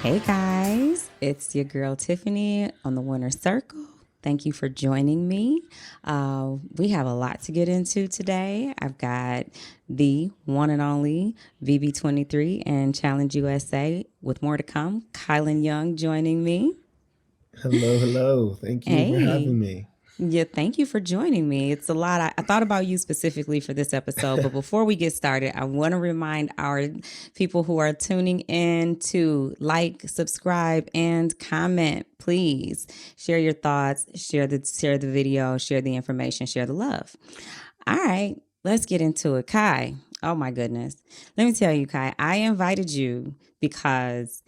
Hey guys, it's your girl Tiffany on the Winner Circle. Thank you for joining me. We have a lot to get into today. I've got the one and only VB23 and Challenge USA with more to come. Kyland Young joining me. Hello. Thank you for Hey. having me. Yeah, thank you for joining me. It's a lot. I thought about you specifically for this episode, but before we get started, I want to remind our people who are tuning in to like, subscribe, and comment. Please share your thoughts, share the video, share the information, share the love. All right, let's get into it. Kai, oh my goodness. Let me tell you, Kai, I invited you because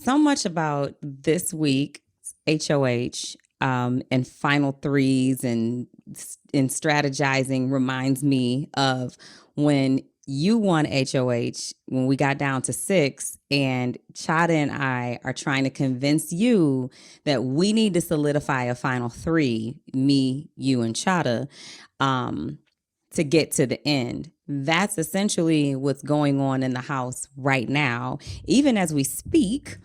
so much about this week, HOH, and final threes and strategizing reminds me of when you won HOH when we got down to 6, and Chada and I are trying to convince you that we need to solidify a final 3, me, you, and Chada, to get to the end. That's essentially what's going on in the house right now. Even as we speak,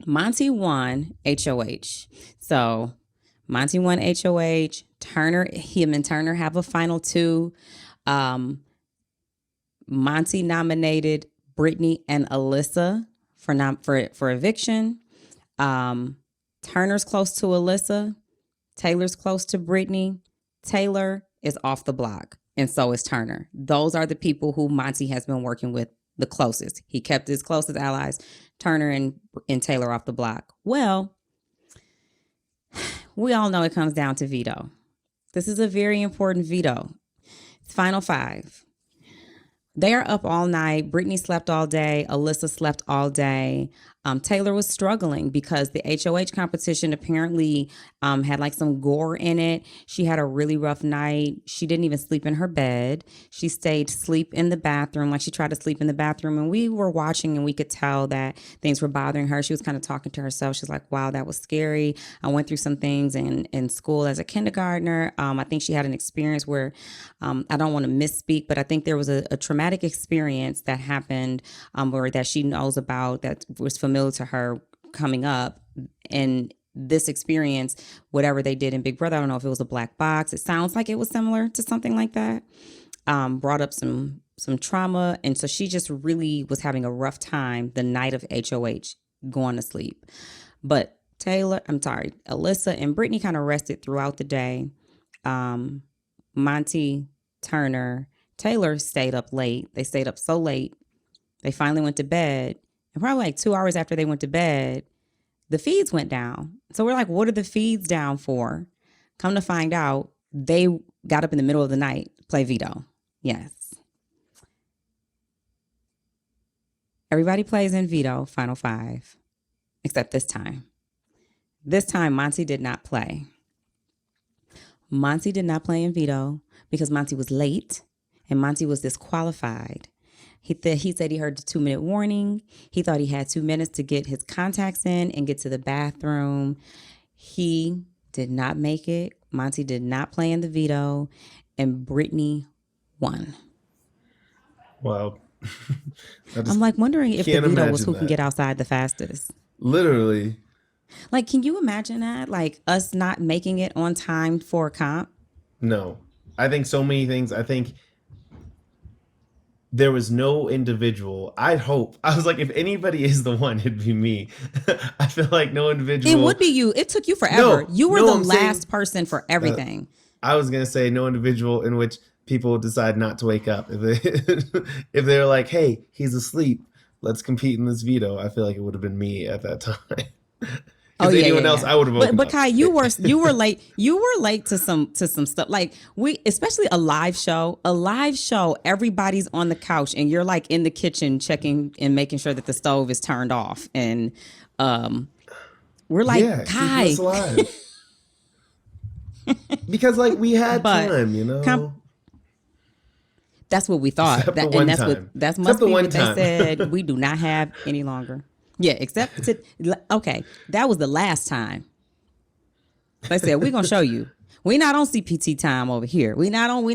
Monte won HOH. So Monte won HOH. Him and Turner have a final 2. Monte nominated Brittany and Alyssa for eviction. Turner's close to Alyssa. Taylor's close to Brittany. Taylor is off the block, and so is Turner. Those are the people who Monte has been working with the closest. He kept his closest allies, Turner and Taylor, off the block. Well, we all know it comes down to veto. This is a very important veto. It's final 5. They are up all night. Brittany slept all day. Alyssa slept all day. Taylor was struggling because the HOH competition apparently had like some gore in it. She had a really rough night. She didn't even sleep in her bed. She stayed sleep in the bathroom. Like, she tried to sleep in the bathroom, and we were watching and we could tell that things were bothering her. She was kind of talking to herself. She's like, wow, that was scary. I went through some things in school as a kindergartner. I think she had an experience where, I don't want to misspeak, but I think there was a traumatic experience that happened, or that she knows about, that was familiar to her coming up. And this experience, whatever they did in Big Brother, I don't know if it was a black box. It sounds like it was similar to something like that. Brought up some trauma. And so she just really was having a rough time the night of HOH, going to sleep. But Alyssa and Brittany kind of rested throughout the day. Monte, Turner, Taylor stayed up late. They stayed up so late. They finally went to bed. And probably like 2 hours after they went to bed, the feeds went down. So we're like, what are the feeds down for? Come to find out, they got up in the middle of the night to play veto. Yes. Everybody plays in veto, final 5, except this time. This time, Monte did not play. Monte did not play in veto because Monte was late and Monte was disqualified. He said he heard the 2-minute warning. He thought he had 2 minutes to get his contacts in and get to the bathroom. He did not make it. Monte did not play in the veto, and Brittany won. Wow. I'm like wondering if the veto was who can get outside the fastest. Literally. Like, can you imagine that? Like, us not making it on time for a comp? No. I think so many things. I think there was no individual. I was like, if anybody is the one, it'd be me. I feel like no individual. It would be you. It took you forever. You were the last person for everything. I was going to say no individual in which people decide not to wake up. If they're like, hey, he's asleep, let's compete in this veto, I feel like it would have been me at that time. Anyone else, I would have woken but up. Kai, you were late. You were late to some stuff. Like, especially a live show. Everybody's on the couch and you're like in the kitchen checking and making sure that the stove is turned off. And we're like, Kai. Because like we had time, you know. That's what we thought. Except That's must be what they said. We do not have any longer. Yeah, okay, that was the last time. They said, we're gonna show you. We not on CPT time over here. We not on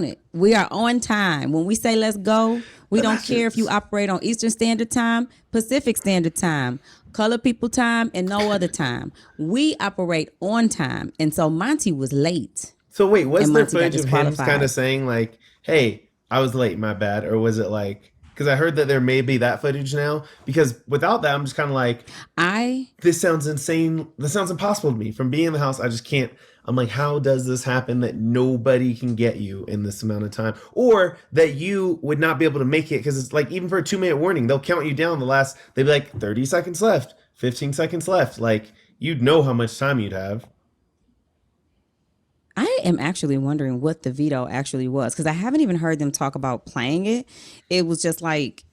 it. We are on time. When we say let's go, We don't care if you operate on Eastern Standard Time, Pacific Standard Time, color people time, and no other time. We operate on time. And so Monte was late. So wait, was And there Monte got footage of him kind disqualified. of saying like, "Hey, I was late, my bad," or was it like? Because I heard that there may be that footage now. Because without that, I'm just kind of like, I this sounds insane. This sounds impossible to me. From being in the house, I just can't. I'm like, how does this happen that nobody can get you in this amount of time? Or that you would not be able to make it? Because it's like, even for a 2 minute warning, they'll count you down they'd be like, 30 seconds left, 15 seconds left. Like, you'd know how much time you'd have. I am actually wondering what the veto actually was because I haven't even heard them talk about playing it. It was just like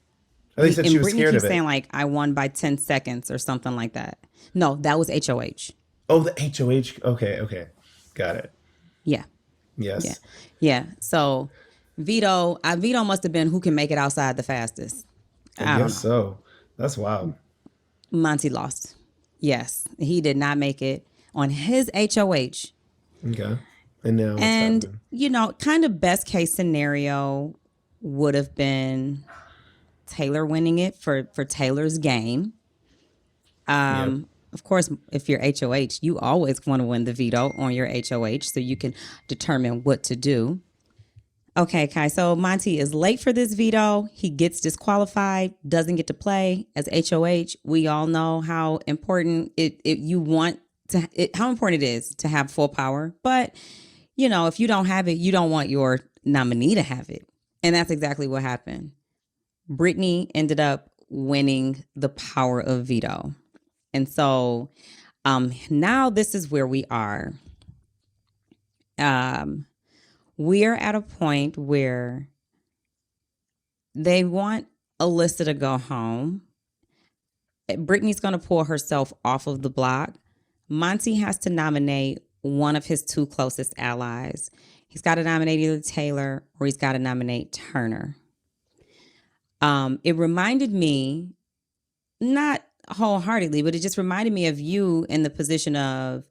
They said she and was Brittany scared of keeps saying it. like I won by 10 seconds or something like that. No, that was HOH. Oh, the HOH. Okay, okay. Got it. Yeah. Yeah. Yes. Yeah. So veto must have been who can make it outside the fastest. I I don't guess know. so. That's wild. Monty lost. Yes. He did not make it on his HOH. Okay. And now what's And, happening? kind of best case scenario would have been Taylor winning it for Taylor's game. Yep. Of course, if you're HOH, you always want to win the veto on your HOH so you can determine what to do. Okay, Kai. So Monty is late for this veto. He gets disqualified, doesn't get to play as HOH. We all know how important how important it is to have full power. But if you don't have it, you don't want your nominee to have it, and that's exactly what happened. Brittany ended up winning the power of veto. And so now this is where we are. We're at a point where they want Alyssa to go home. Brittany's going to pull herself off of the block. Monte has to nominate one of his two closest allies. He's got to nominate either Taylor or he's got to nominate Turner. It reminded me, not wholeheartedly, but it just reminded me of you in the position of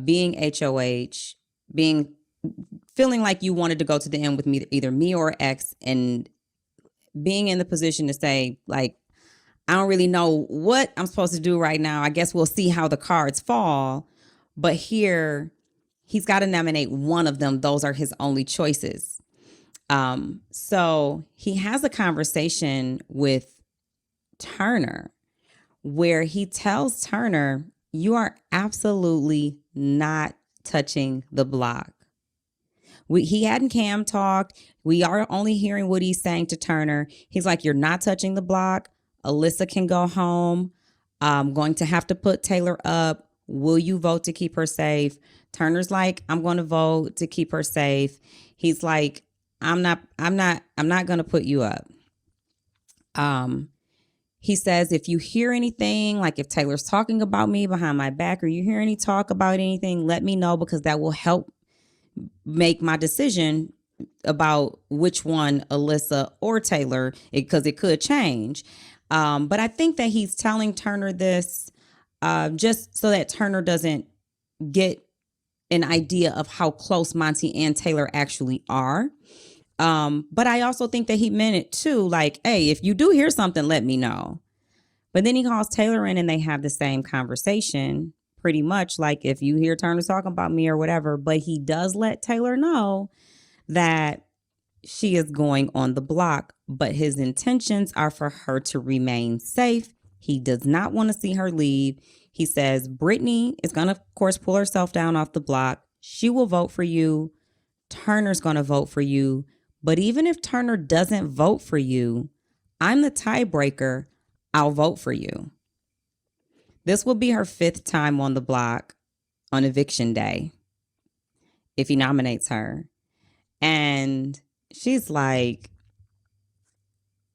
being HOH, feeling like you wanted to go to the end with me, either me or X, and being in the position to say, like, I don't really know what I'm supposed to do right now. I guess we'll see how the cards fall. But here, he's got to nominate one of them. Those are his only choices. So he has a conversation with Turner where he tells Turner, you are absolutely not touching the block. He hadn't cam talked. We are only hearing what he's saying to Turner. He's like, you're not touching the block. Alyssa can go home. I'm going to have to put Taylor up. Will you vote to keep her safe? Turner's like, I'm going to vote to keep her safe. He's like, I'm not going to put you up. He says, if you hear anything, like if Taylor's talking about me behind my back or you hear any talk about anything, let me know because that will help make my decision about which one, Alyssa or Taylor, because it could change. But I think that he's telling Turner this just so that Turner doesn't get an idea of how close Monte and Taylor actually are. But I also think that he meant it too. Like, hey, if you do hear something, let me know. But then he calls Taylor in and they have the same conversation, pretty much like if you hear Turner talking about me or whatever. But he does let Taylor know that she is going on the block, but his intentions are for her to remain safe. He does not want to see her leave. He says Brittany is going to, of course, pull herself down off the block. She will vote for you. Turner's going to vote for you. But even if Turner doesn't vote for you, I'm the tiebreaker. I'll vote for you. This will be her 5th time on the block on eviction day if he nominates her. And she's like,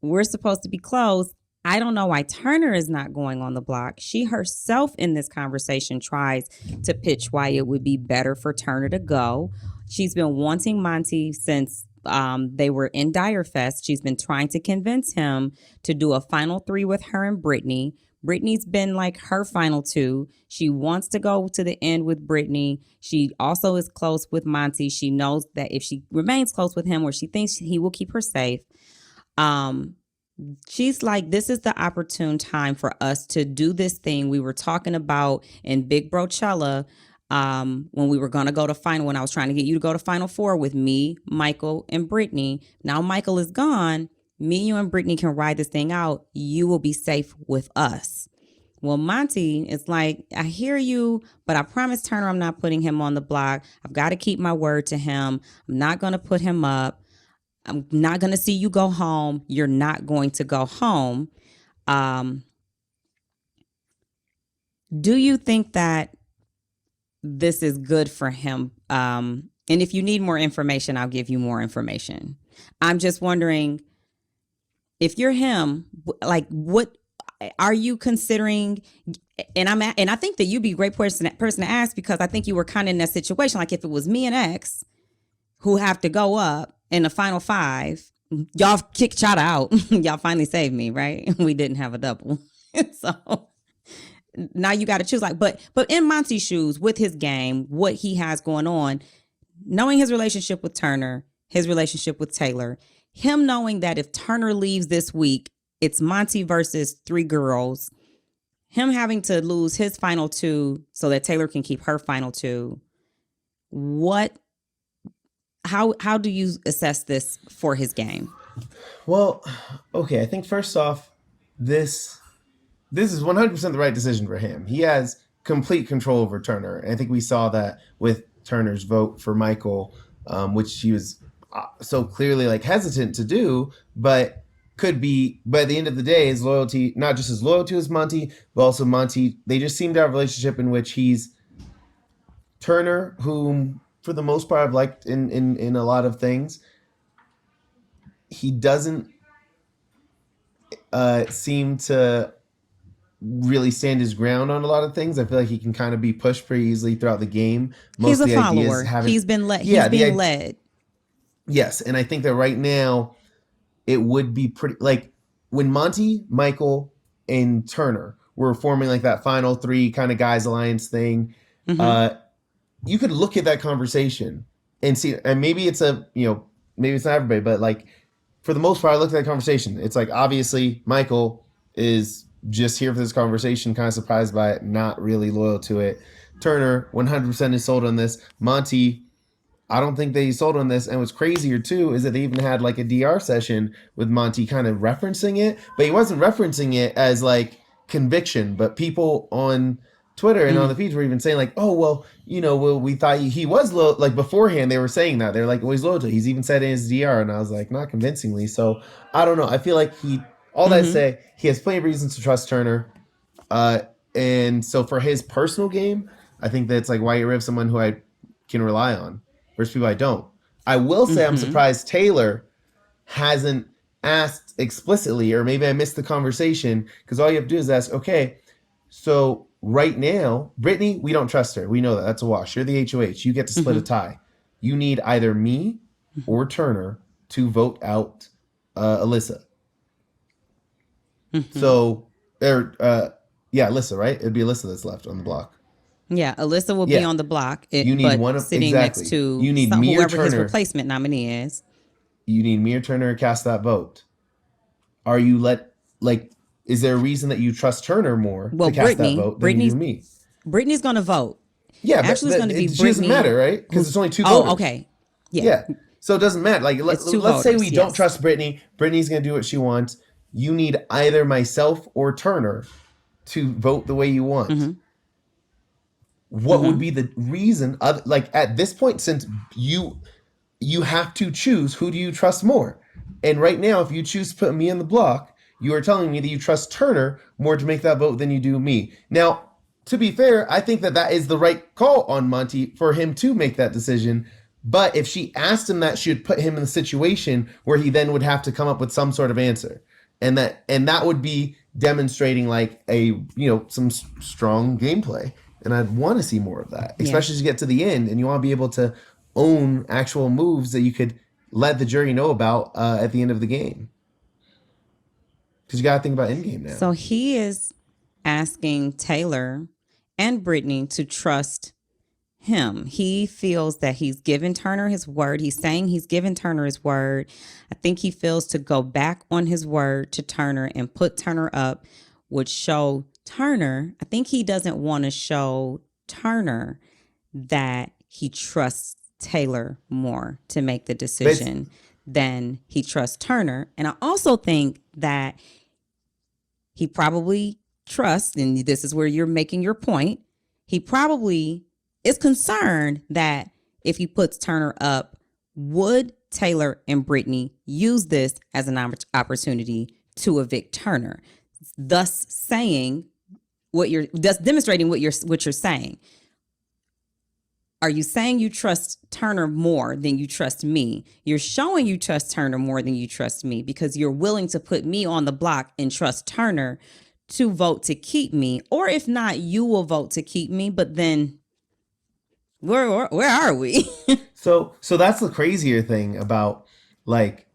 we're supposed to be close. I don't know why Turner is not going on the block. She herself in this conversation tries to pitch why it would be better for Turner to go. She's been wanting Monte since they were in Dyer Fest. She's been trying to convince him to do a final 3 with her and Brittany. Brittany's been like her final 2. She wants to go to the end with Brittany. She also is close with Monte. She knows that if she remains close with him or she thinks he will keep her safe. Um, she's like, this is the opportune time for us to do this thing we were talking about in Big Brochella, when we were going to go to final, when I was trying to get you to go to final four with me, Michael, and Brittany. Now Michael is gone. Me, you, and Brittany can ride this thing out. You will be safe with us. Well, Monte is like, I hear you, but I promise Turner I'm not putting him on the block. I've got to keep my word to him. I'm not going to put him up. I'm not going to see you go home. You're not going to go home. Do you think that this is good for him? And if you need more information, I'll give you more information. I'm just wondering, if you're him, like, what are you considering? And I think that you'd be a great person to ask, because I think you were kind of in that situation. Like, if it was me and X who have to go up in the final five, y'all kicked Chada out. Y'all finally saved me, right? We didn't have a double. So now you got to choose. Like, but in Monte's shoes, with his game, what he has going on, knowing his relationship with Turner, his relationship with Taylor, him knowing that if Turner leaves this week, it's Monte versus three girls, him having to lose his final two so that Taylor can keep her final two. How do you assess this for his game? Well, okay, I think first off, this is 100% the right decision for him. He has complete control over Turner. And I think we saw that with Turner's vote for Michael, which he was so clearly like hesitant to do, but could be, by the end of the day, his loyalty, not just his loyalty as Monte, but also Monte, they just seem to have a relationship in which he's Turner, whom for the most part I've liked in a lot of things. He doesn't seem to really stand his ground on a lot of things. I feel like he can kind of be pushed pretty easily throughout the game. He's a follower. He's been led. He's being led. Yes, and I think that right now it would be pretty, like when Monte, Michael, and Turner were forming like that final three kind of guys alliance thing. Mm-hmm. You could look at that conversation and see, and maybe it's maybe it's not everybody, but like for the most part, I looked at that conversation. It's like, obviously Michael is just here for this conversation, kind of surprised by it, not really loyal to it. Turner 100% is sold on this. Monte, I don't think they sold on this. And what's crazier too is that they even had like a DR session with Monte kind of referencing it, but he wasn't referencing it as like conviction. But people on Twitter and on the feeds were even saying like, oh, well, we thought he was low. Like beforehand, they were saying that. They're like, well, he's loyal to it. He's even said in his DR. And I was like, not convincingly. So I don't know. I feel like all that to say, he has plenty of reasons to trust Turner. And so for his personal game, I think that's like why you have someone who I can rely on versus people I don't. I will say I'm surprised Taylor hasn't asked explicitly, or maybe I missed the conversation, because all you have to do is ask, okay, so right now, Brittany, we don't trust her. We know that. That's a wash. You're the HOH. You get to split a tie. You need either me or Turner to vote out Alyssa. So, Alyssa, right? It'd be Alyssa that's left on the block. Yeah, Alyssa will be on the block. You need one of sitting next to you need me or Turner. His replacement nominee is. You need me or Turner to cast that vote. Are you is there a reason that you trust Turner more to cast that vote than you do me? Brittany's going to vote. Yeah, actually, it's going to be Brittany. She doesn't matter, right? Because it's only two voters. Oh, okay. Yeah. So it doesn't matter. Like let's say we don't trust Brittany. Brittany's going to do what she wants. You need either myself or Turner to vote the way you want. What would be the reason at this point, since you have to choose, who do you trust more? And right now, if you choose to put me in the block, you are telling me that you trust Turner more to make that vote than you do me. Now, to be fair, I think that is the right call on Monte for him to make that decision. But if she asked him that, she would put him in a situation where he then would have to come up with some sort of answer. And that would be demonstrating like some strong gameplay. And I'd want to see more of that, especially as you get to the end and you want to be able to own actual moves that you could let the jury know about at the end of the game. Because you got to think about endgame now. So he is asking Taylor and Brittany to trust him. He feels that he's given Turner his word. He's saying he's given Turner his word. I think he feels to go back on his word to Turner and put Turner up would show Turner. I think he doesn't want to show Turner that he trusts Taylor more to make the decision than he trusts Turner. And I also think that he probably trusts, and this is where you're making your point, he probably is concerned that if he puts Turner up, would Taylor and Brittany use this as an opportunity to evict Turner, thus saying thus demonstrating what you're saying. Are you saying you trust Turner more than you trust me? You're showing you trust Turner more than you trust me because you're willing to put me on the block and trust Turner to vote to keep me. Or if not, you will vote to keep me. But then where are we? So that's the crazier thing about like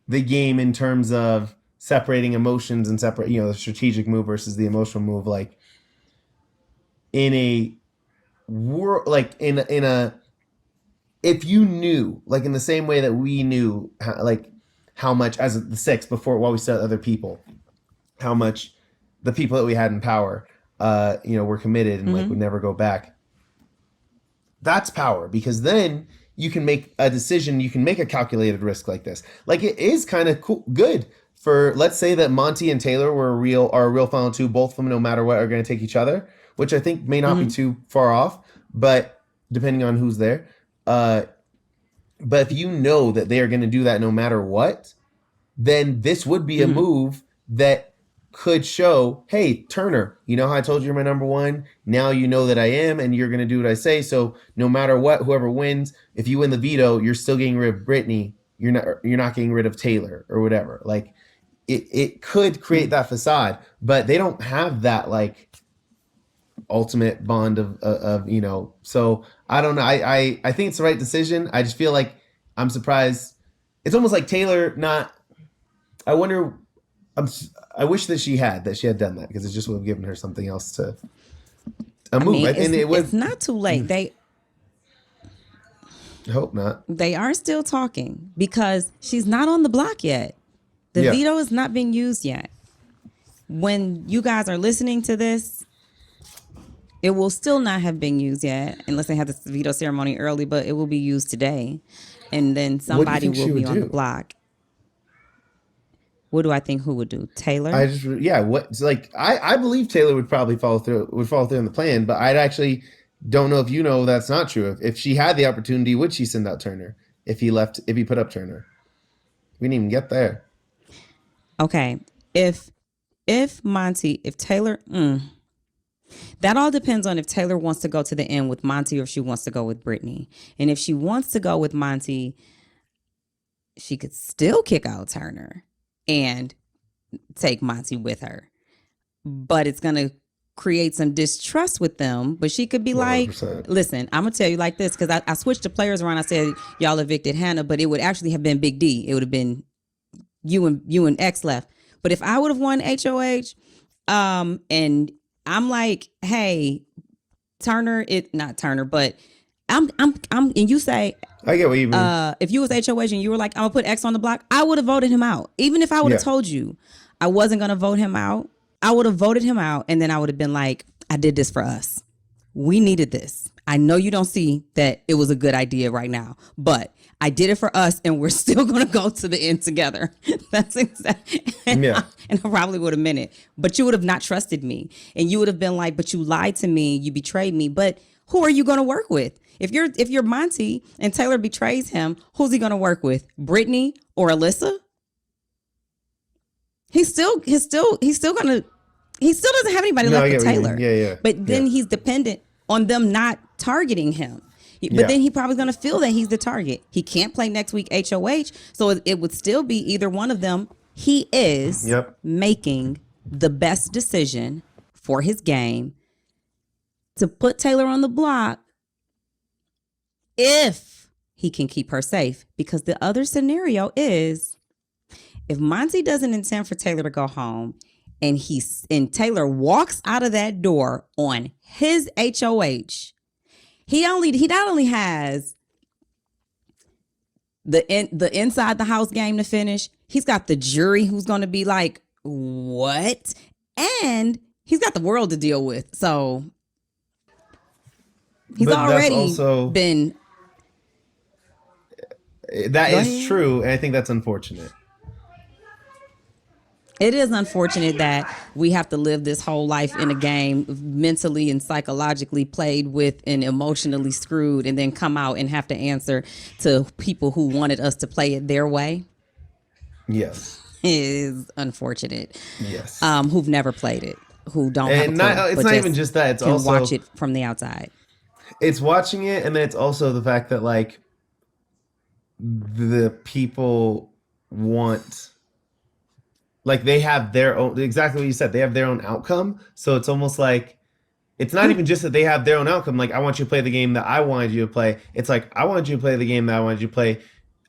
the game in terms of separating emotions and the strategic move versus the emotional move. Like in a world, like in a if you knew, like in the same way that we knew how much as the six before while we said other people, how much the people that we had in power were committed and like would never go back. That's power, because then you can make a decision, you can make a calculated risk like this. Like it is kind of good for, let's say that Monte and Taylor are a real final two, both of them no matter what are going to take each other, which I think may not be too far off, but depending on who's there. But if you know that they are going to do that no matter what, then this would be a move that could show, hey, Turner, you know how I told you you're my number one? Now you know that I am, and you're going to do what I say. So no matter what, whoever wins, if you win the veto, you're still getting rid of Brittany. You're not getting rid of Taylor or whatever. Like it could create that facade, but they don't have that like ultimate bond of so I don't know. I think it's the right decision. I just feel like I'm surprised. It's almost like Taylor I wish that she had done that, because it just would have given her something else to move. It's not too late. I hope not. They are still talking because she's not on the block yet. The veto is not being used yet. When you guys are listening to this, it will still not have been used yet, unless they have this veto ceremony early, but it will be used today. And then somebody will be on the block. What do I think who would do? Taylor? I believe Taylor would probably follow through on the plan, but I actually don't know if you know that's not true. If she had the opportunity, would she send out Turner if he put up Turner? We didn't even get there. Okay. If Taylor, that all depends on if Taylor wants to go to the end with Monte or if she wants to go with Brittany. And if she wants to go with Monte, she could still kick out Turner and take Monte with her. But it's going to create some distrust with them. But she could be 100%. Like, listen, I'm going to tell you like this, because I switched the players around. I said, y'all evicted Hannah, but it would actually have been Big D. It would have been you and X left. But if I would have won HOH, and I'm like, hey, Turner, not Turner, but I'm, and you say, I get what you mean. If you was HOH and you were like, I'm gonna put X on the block, I would have voted him out. Even if I would have told you I wasn't gonna vote him out, I would have voted him out, and then I would have been like, I did this for us. We needed this. I know you don't see that it was a good idea right now, but I did it for us, and we're still going to go to the end together. That's exactly. And I probably would have meant it, but you would have not trusted me, and you would have been like, but you lied to me, you betrayed me. But who are you going to work with? If you're Monte and Taylor betrays him, who's he going to work with? Brittany or Alyssa? He still doesn't have anybody left but Taylor. Yeah. But then he's dependent on them not targeting him. But then he probably going to feel that he's the target. He can't play next week HOH, so it would still be either one of them. He is making the best decision for his game to put Taylor on the block if he can keep her safe. Because the other scenario is if Monte doesn't intend for Taylor to go home and Taylor walks out of that door on his HOH, he not only has the inside the house game to finish, he's got the jury who's going to be like, what? And he's got the world to deal with. So he's But that's already also been. that Go is ahead. true, and I think that's unfortunate. It is unfortunate that we have to live this whole life in a game, mentally and psychologically played with and emotionally screwed, and then come out and have to answer to people who wanted us to play it their way. Yes. Is unfortunate. Yes. Who've never played it, who don't have a And clue, it's but not even just that. It's can also watch it from the outside. it's watching it, and then it's also the fact that like the people want, like, they have their own, exactly what you said, they have their own outcome. So it's almost like it's not even just that they have their own outcome. Like, I want you to play the game that I wanted you to play. It's like, I wanted you to play the game that I wanted you to play,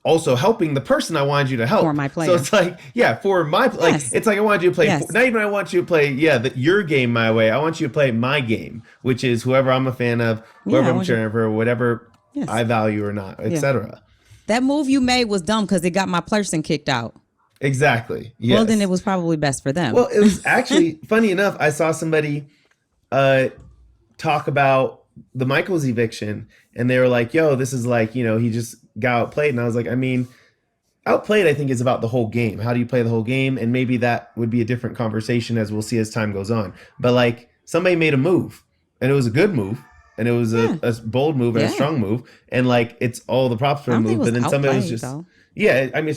also helping the person I wanted you to help. For my player. So it's like, yeah, for my, like, Yes. it's like I wanted you to play, Yes. not even I want you to play, your game my way. I want you to play my game, which is whoever I'm a fan of, whoever Yeah, I I'm want you- cheering for, whatever Yes. I value or not, etc. That move you made was dumb because it got my person kicked out. Exactly. Yes. Well, then it was probably best for them. Well, it was actually funny enough. I saw somebody talk about the Michaels eviction, and they were like, "Yo, this is like, he just got outplayed." And I was like, I mean, outplayed, I think, is about the whole game. How do you play the whole game? And maybe that would be a different conversation, as we'll see as time goes on. But like, somebody made a move, and it was a good move, and it was a bold move and a strong move, and like, it's all the props for I a don't think move. it But was then somebody was outplayed, just, though. yeah. I mean,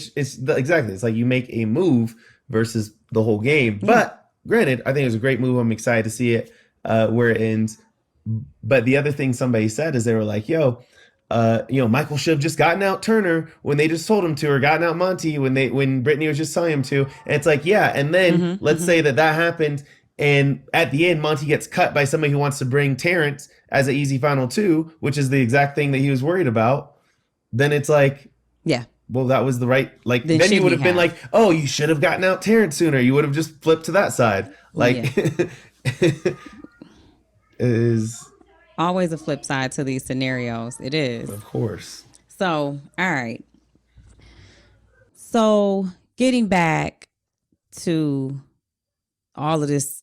exactly. It's like you make a move versus the whole game. But granted, I think it was a great move. I'm excited to see it where it ends. But the other thing somebody said is they were like, "Yo, Michael should have just gotten out Turner when they just told him to, or gotten out Monte when Brittany was just telling him to." And it's like, yeah. And then let's say that happened, and at the end, Monte gets cut by somebody who wants to bring Terrence as an easy final two, which is the exact thing that he was worried about. Then it's like, yeah. well, that was the right, like, Then then you should would he have been have? like, oh, you should have gotten out Terrence sooner. You would have just flipped to that side. Like, is Always a flip side to these scenarios. It is. of course. So, all right. So, getting back to all of this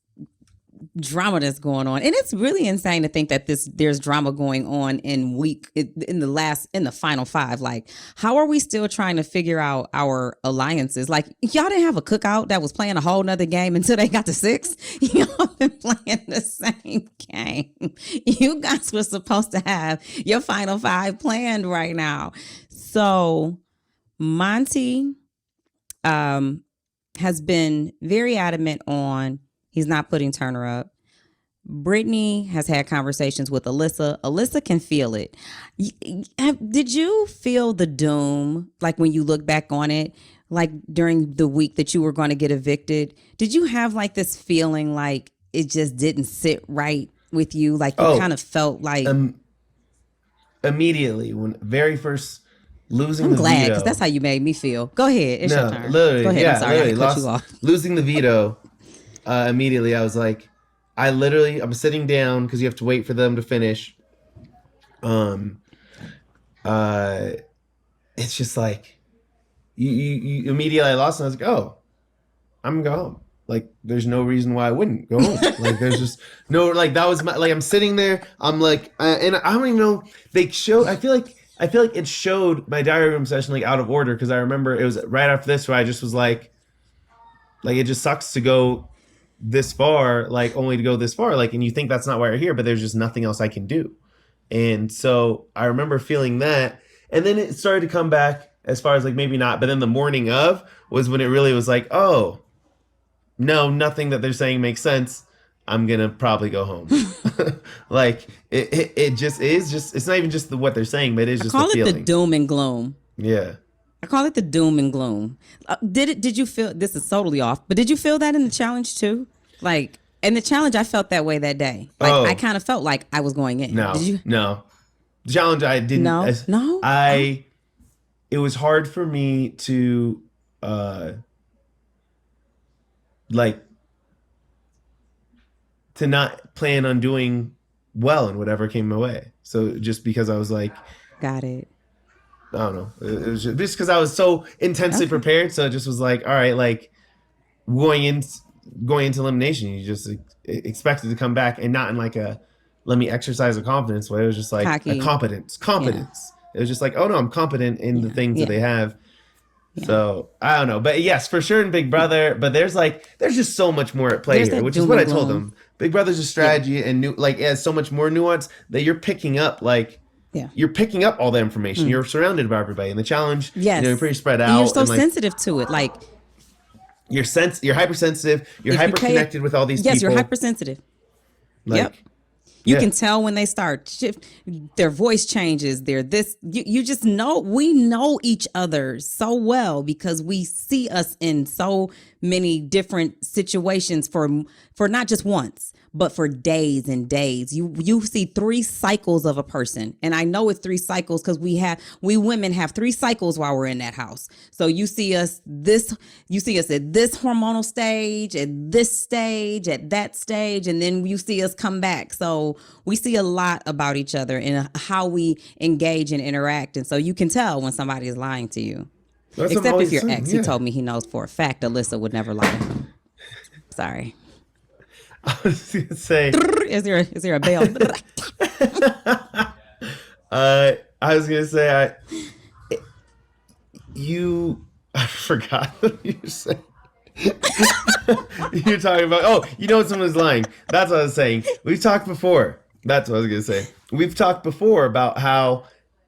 drama that's going on, and it's really insane to think that there's drama going on in the final five. Like, how are we still trying to figure out our alliances? Like, y'all didn't have a cookout that was playing a whole nother game until they got to 6. Y'all been playing the same game. You guys were supposed to have your final five planned right now. So Monte has been very adamant on he's not putting Turner up. Brittany has had conversations with Alyssa. Alyssa can feel it. Did you feel the doom, like when you look back on it, like during the week that you were going to get evicted? Did you have like this feeling like it just didn't sit right with you? Like you kind of felt like... immediately, when very first losing I'm the glad, veto. because that's how you made me feel. Go ahead. It's your turn. Literally, Go ahead. yeah, I'm sorry. I had to cut literally, you off. losing the veto, immediately I was like, I'm sitting down because you have to wait for them to finish. It's just like, you immediately, I lost, and I was like, oh, I'm gonna go home. Like, there's no reason why I wouldn't go home. Like, there's just no, like, that was my, like, I'm sitting there, I'm like, and I don't even know, they showed, I feel like it showed my diary room session, like, out of order, because I remember it was right after this where I just was like, it just sucks to go this far, like, only to go this far, like, and you think that's not why you're here, but there's just nothing else I can do. And so I remember feeling that, and then it started to come back as far as, like, maybe not, but then the morning of was when it really was like, oh, no, nothing that they're saying makes sense. I'm gonna probably go home. Like, it just is just, it's not even just what they're saying, but it is just the feeling. I call it the doom and gloom. Yeah. I call it the doom and gloom. Did you feel, this is totally off, but did you feel that in the challenge too? Like, in the challenge, I felt that way that day. Like, I kind of felt like I was going in. No, Did you? No. The challenge, I didn't. No? It was hard for me to, like, to not plan on doing well in whatever came my way. So just because I was like, Got it. I don't know, it was just because I was so intensely Okay. prepared. So it just was like, all right, like going in going into elimination, you just expected to come back and not in like a let me exercise a confidence way. It was just like a Cocky. Yeah. competence. It was just like, oh no, I'm competent in the Yeah. things that Yeah. they have. Yeah. So I don't know, but yes, for sure in Big Brother. But there's just so much more at play There's here, that which is doom what and I told gloom. them. Big Brother's a Yeah. strategy and new, like it has so much more nuance that you're picking up. Like Yeah. you're picking up all the information. Mm. You're surrounded by everybody, and the challenge, you're Yes. pretty spread And you're out, so and like sensitive to it. Like you're hypersensitive, you're if you hyper pay it, connected with all these yes, you're people. hypersensitive. Yep. Like You yeah, can tell when they start shift, their voice changes. They're this. You just know. We know each other so well because we see us in so many different situations for not just once, but for days and days. You see 3 cycles of a person, and I know it's 3 cycles because we women have 3 cycles while we're in that house. So you see us at this hormonal stage, at this stage, at that stage, and then you see us come back. So we see a lot about each other and how we engage and interact. And so you can tell when somebody is lying to you. that's what I'm Except if always your saying. ex, he Yeah, told me he knows for a fact Alyssa would never lie to him. Sorry. I was gonna say. Is there a bell? I was gonna say you I forgot what you said. You're talking about you know when someone's lying. That's what I was saying. We've talked before. That's what I was gonna say. We've talked before about how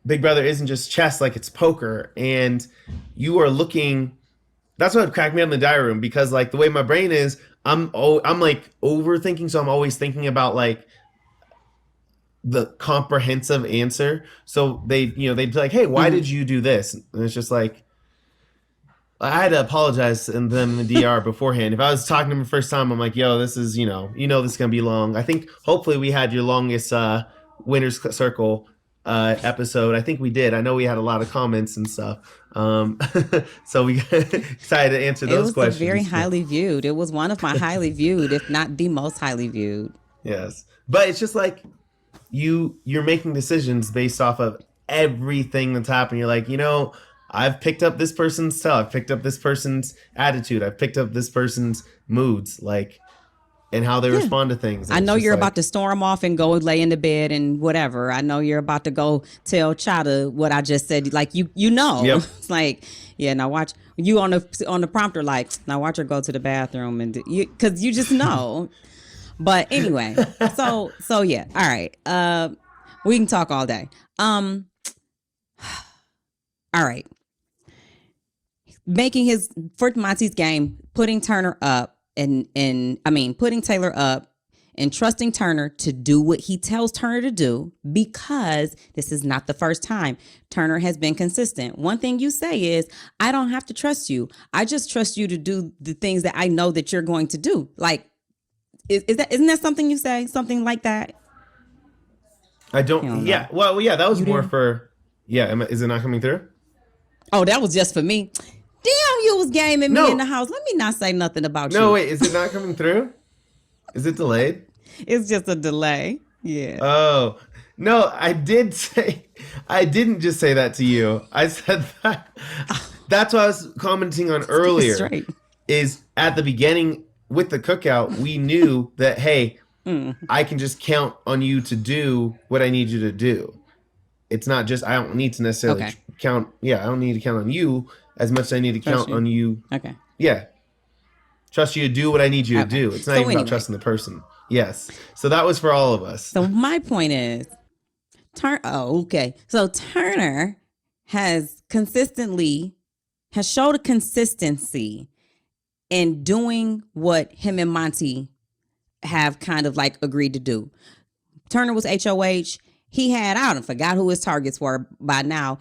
Big Brother isn't just chess, like it's poker, and you are looking. That's what cracked me up in the diary room because like the way my brain is, I'm like overthinking, so I'm always thinking about like the comprehensive answer. So they'd be like, "Hey, why Mhm. did you do this?" And it's just like I had to apologize to them in the DR beforehand. If I was talking to them the first time, I'm like, "Yo, this is this is gonna be long." I think hopefully we had your longest winners circle episode. I think we did. I know we had a lot of comments and stuff. So we excited to answer It those was the very questions. highly viewed. It was one of my highly viewed, if not the most highly viewed. Yes, but it's just like you're making decisions based off of everything that's happening. You're like, I've picked up this person's style, I've picked up this person's attitude, I've picked up this person's moods, like and how they Yeah. respond to things. And I it's know just you're like, about to storm off and go lay in the bed and whatever. I know you're about to go tell Chada what I just said. Like you know, Yep. it's like, yeah, now watch you on the prompter. Like now watch her go to the bathroom and because you just know. But anyway, so yeah, all right. We can talk all day. All right. Making for Monty's game, putting Turner up and putting Taylor up and trusting Turner to do what he tells Turner to do because this is not the first time. Turner has been consistent. One thing you say is, I don't have to trust you. I just trust you to do the things that I know that you're going to do. Like, isn't that something you say? Something like that? I You don't. don't Yeah. know. Well, yeah. That was You more didn't? for. Yeah. Is it not coming through? Oh, that was just for me. Damn, you was gaming me in the No. house. Let me not say nothing about No. you. Wait. Is it not coming through? Is it delayed? It's just a delay. Yeah. Oh no! I did say. I didn't just say that to you. I said that. That's what I was commenting on Let's get it earlier. straight. Is at the beginning with the cookout, we knew that hey, I can just count on you to do what I need you to do. It's not just I don't need to necessarily Okay. count. Yeah, I don't need to count on you as much as I need to Trust count you. on you. Okay. Yeah, trust you to do what I need you to Okay. do. It's not So even about anyway. trusting the person. Yes. So that was for all of us. So my point is, okay. So Turner has showed a consistency in doing what him and Monte have kind of like agreed to do. Turner was HOH. He had out and forgot who his targets were by now,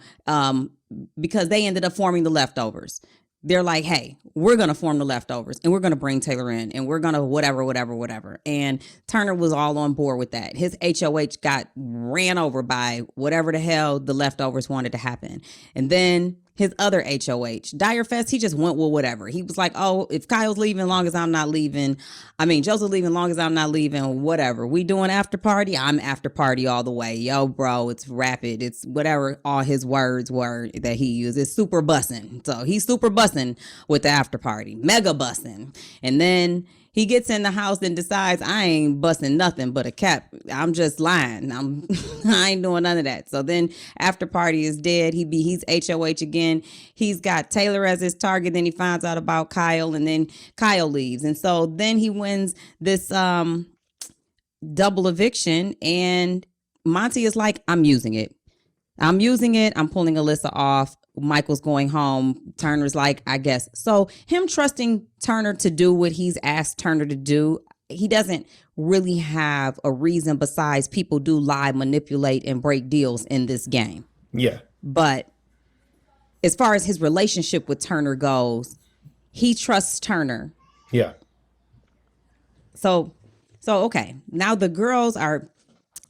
because they ended up forming the leftovers. They're like, hey, we're going to form the leftovers and we're going to bring Taylor in and we're going to whatever. And Turner was all on board with that. His HOH got ran over by whatever the hell the leftovers wanted to happen. And then his other HOH. Direfest, he just went with whatever. He was like, oh, if Kyle's leaving, long as I'm not leaving. I mean, Joseph leaving, long as I'm not leaving, whatever. We doing after party? I'm after party all the way. Yo, bro, it's rapid. It's whatever all his words were that he used. It's super bussing. So he's super bussing with the after party. Mega bussing. And then he gets in the house and decides I ain't busting nothing but a cap. I'm just lying. I ain't doing none of that. So then after party is dead. He's HOH again. He's got Taylor as his target. Then he finds out about Kyle, and then Kyle leaves. And so then he wins this double eviction, and Monte is like, I'm using it. I'm pulling Alyssa off. Michael's going home. Turner's like, I guess. So him trusting Turner to do what he's asked Turner to do, he doesn't really have a reason besides people do lie, manipulate, and break deals in this game. Yeah. But as far as his relationship with Turner goes, he trusts Turner. Yeah. So okay. Now the girls are...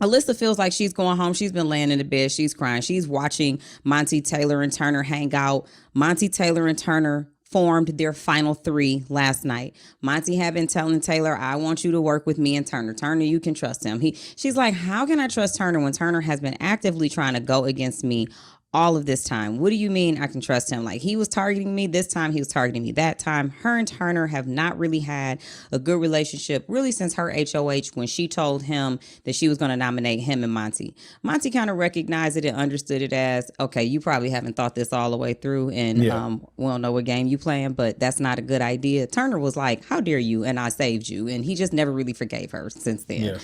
Alyssa feels like she's going home. She's been laying in the bed. She's crying. She's watching Monte, Taylor, and Turner hang out. Monte, Taylor, and Turner formed their final three last night. Monte had been telling Taylor, I want you to work with me and Turner. Turner, you can trust him. She's like, how can I trust Turner when Turner has been actively trying to go against me all of this time? What do you mean I can trust him? Like, he was targeting me this time, he was targeting me that time. Her and Turner have not really had a good relationship really since her HOH, when she told him that she was going to nominate him and Monte. Monte kind of recognized it and understood it as, okay, you probably haven't thought this all the way through, and we don't know what game you playing, but that's not a good idea. Turner was like, how dare you, and I saved you, and he just never really forgave her since then. Yeah.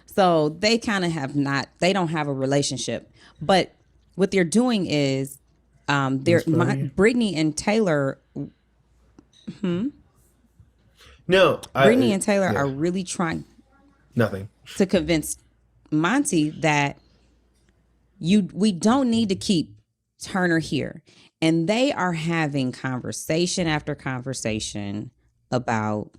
So they kind of they don't have a relationship. But what they're doing is Brittany and Taylor. No, Brittany and Taylor are really trying to convince Monte that we don't need to keep Turner here. And they are having conversation after conversation about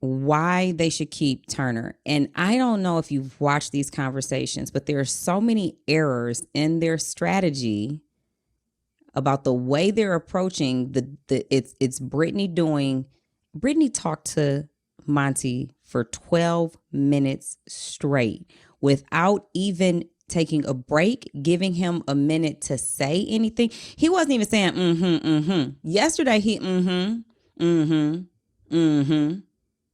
why they should keep Turner. And I don't know if you've watched these conversations, but there are so many errors in their strategy about the way they're approaching it's Brittany talked to Monte for 12 minutes straight without even taking a break, giving him a minute to say anything. He wasn't even saying Yesterday he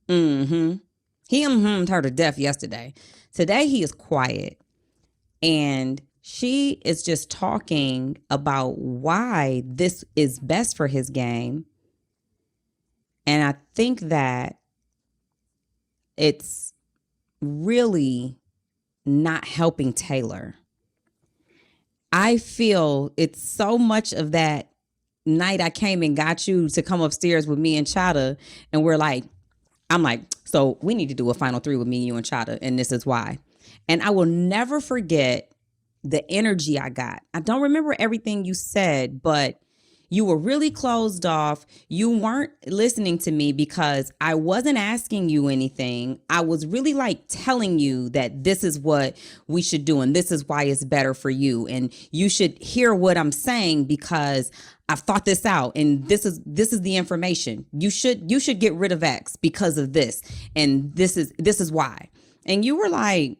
He her to death yesterday. Today he is quiet, and she is just talking about why this is best for his game. And I think that it's really not helping Taylor. I feel it's so much of that night I came and got you to come upstairs with me and Chada, and I'm like, so we need to do a final three with me, you, and Chada, and this is why. And I will never forget the energy I got. I don't remember everything you said, but you were really closed off. You weren't listening to me because I wasn't asking you anything. I was really telling you that this is what we should do, and this is why it's better for you. And you should hear what I'm saying because I've thought this out, and this is the information. You should get rid of X because of this, and this is why. And you were like,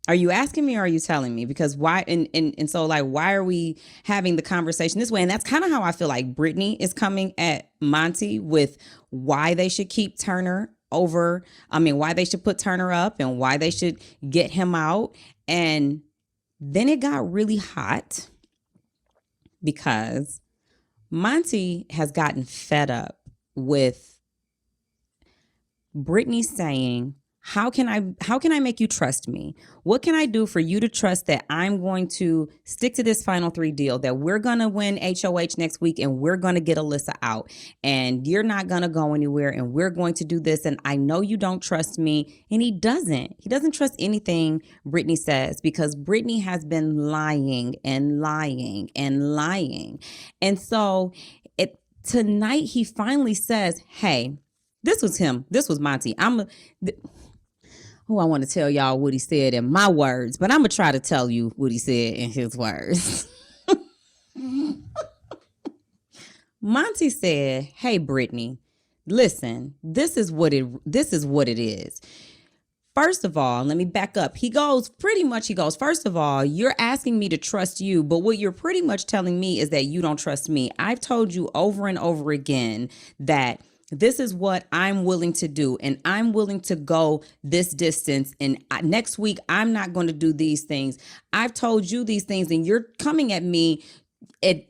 are you asking me or are you telling me? Because why? And so why are we having the conversation this way? And that's kind of how I feel like Brittany is coming at Monte with why they should keep Turner over. I mean, why they should put Turner up and why they should get him out. And then it got really hot because Monte has gotten fed up with Brittany saying, How can I make you trust me? What can I do for you to trust that I'm going to stick to this final three deal, that we're going to win HOH next week and we're going to get Alyssa out and you're not going to go anywhere and we're going to do this. And I know you don't trust me. And he doesn't trust anything Brittany says because Brittany has been lying and lying and lying. And so tonight he finally says, hey, this was him. This was Monte. I want to tell y'all what he said in my words, but I'm going to try to tell you what he said in his words. Monte said, "Hey Brittany, listen, this is what it is. First of all, let me back up. He goes, first of all, you're asking me to trust you, but what you're pretty much telling me is that you don't trust me. I've told you over and over again that this is what I'm willing to do, and I'm willing to go this distance. And next week, I'm not going to do these things. I've told you these things, and you're coming at me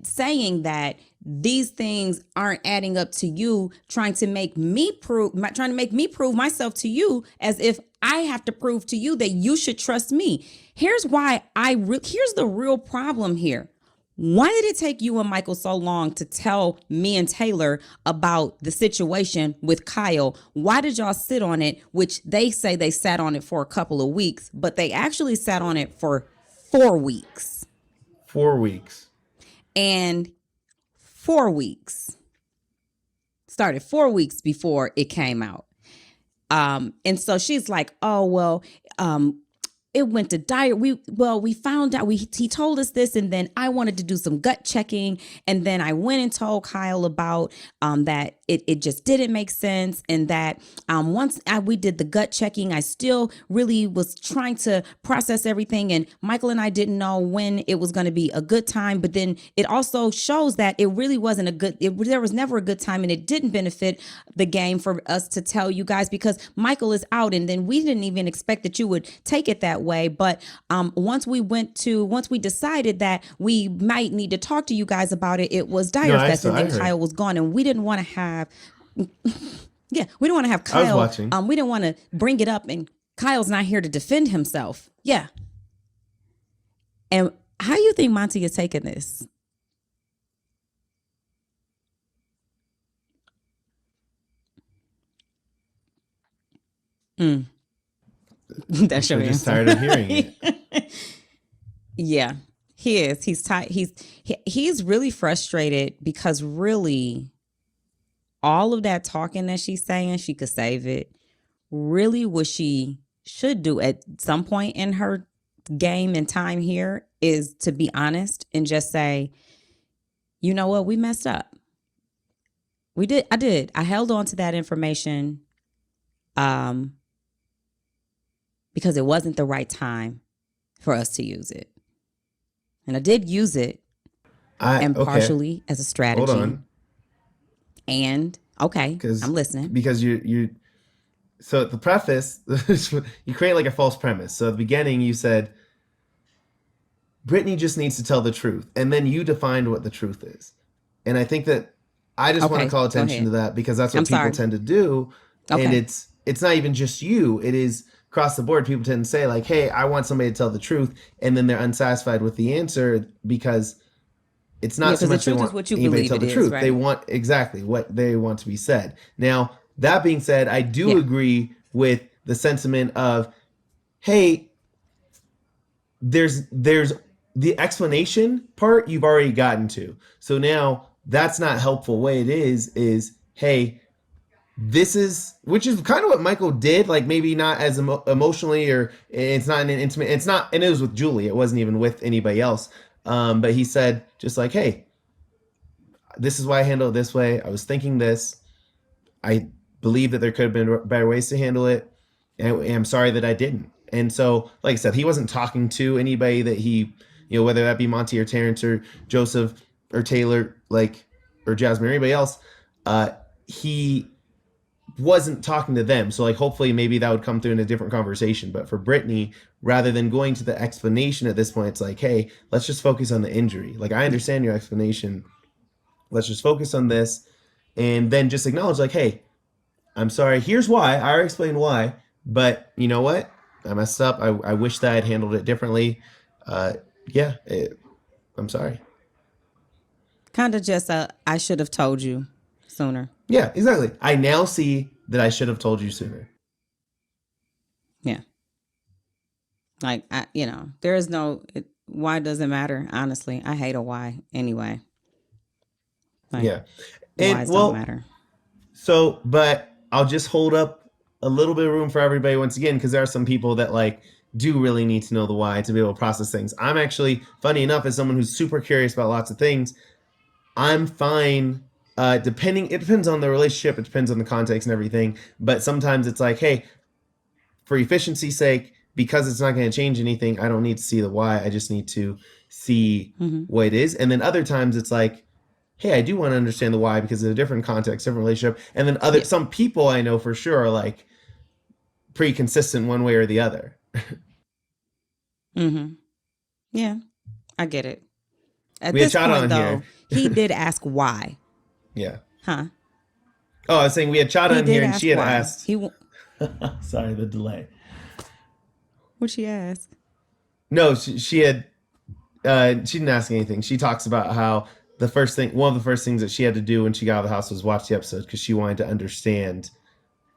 saying that these things aren't adding up to you, trying to make me prove myself to you, as if I have to prove to you that you should trust me. Here's the real problem here. Why did it take you and Michael so long to tell me and Taylor about the situation with Kyle? Why did y'all sit on it, which they say they sat on it for a couple of weeks, but they actually sat on it for 4 weeks? 4 weeks. And 4 weeks. Started 4 weeks before it came out. And so she's like, oh, well, it went to diet. We found out he told us this, and then I wanted to do some gut checking, and then I went and told Kyle about that it just didn't make sense, and that once we did the gut checking, I still really was trying to process everything, and Michael and I didn't know when it was going to be a good time. But then it also shows that it really wasn't there was never a good time, and it didn't benefit the game for us to tell you guys, because Michael is out, and then we didn't even expect that you would take it that way. But once we decided that we might need to talk to you guys about it, it was Dire Fest, and then Kyle was gone, and we didn't want to have we didn't want to have Kyle. I was watching. We didn't want to bring it up, and Kyle's not here to defend himself. Yeah. And how do you think Monte is taking this? That's your answer. Just tired of hearing it. Yeah, he is. He's tired. He's really frustrated, because really, all of that talking that she's saying, she could save it. Really, what she should do at some point in her game and time here is to be honest and just say, you know what, we messed up. We did. I did. I held on to that information because it wasn't the right time for us to use it. And I did use it partially as a strategy. Hold on. And okay, I'm listening. Because you so the preface, you create like a false premise. So at the beginning you said, Brittany just needs to tell the truth. And then you defined what the truth is. And I think that I just want to call attention to that, because that's what people tend to do. Okay. And it's not even just you. It is across the board. People tend to say like, hey, I want somebody to tell the truth. And then they're unsatisfied with the answer, because it's not so much they want anybody to tell the truth. Right? They want exactly what they want to be said. Now, that being said, I do agree with the sentiment of, hey, there's the explanation part you've already gotten to. So now that's not helpful. Way it is, hey, this is, which is kind of what Michael did, like maybe not as emotionally, or it's not an intimate, it's not, and it was with Julie. It wasn't even with anybody else. But he said just like, hey, this is why I handle it this way. I was thinking this. I believe that there could have been better ways to handle it. And I'm sorry that I didn't. And so, like I said, he wasn't talking to anybody that he, whether that be Monte or Terrence or Joseph or Taylor, or Jasmine or anybody else, he wasn't talking to them. So hopefully maybe that would come through in a different conversation. But for Brittany, rather than going to the explanation at this point, it's like, hey, let's just focus on the injury. I understand your explanation. Let's just focus on this. And then just acknowledge hey, I'm sorry. Here's why. I already explained why. But you know what? I messed up. I wish that I'd handled it differently. I'm sorry. Kind of just I should have told you sooner. Yeah, exactly. I now see that I should have told you sooner. Yeah. There is no, why doesn't matter, honestly. I hate a why anyway. Yeah. Whys don't matter. So, but I'll just hold up a little bit of room for everybody once again, because there are some people that do really need to know the why to be able to process things. I'm actually, funny enough, as someone who's super curious about lots of things, I'm fine It depends on the relationship, it depends on the context and everything. But sometimes it's like, hey, for efficiency's sake, because it's not going to change anything, I don't need to see the why. I just need to see what it is. And then other times it's like, hey, I do want to understand the why because of a different context, different relationship. And then some people I know for sure are like pretty consistent one way or the other. Yeah, I get it. At We had this Chad point, on though, here. he did ask why. Yeah. Huh? Oh, I was saying we had Chad He on did here and ask she had why. asked. Sorry, the delay. What'd she ask? No, she had. She didn't ask anything. She talks about how one of the first things that she had to do when she got out of the house was watch the episode because she wanted to understand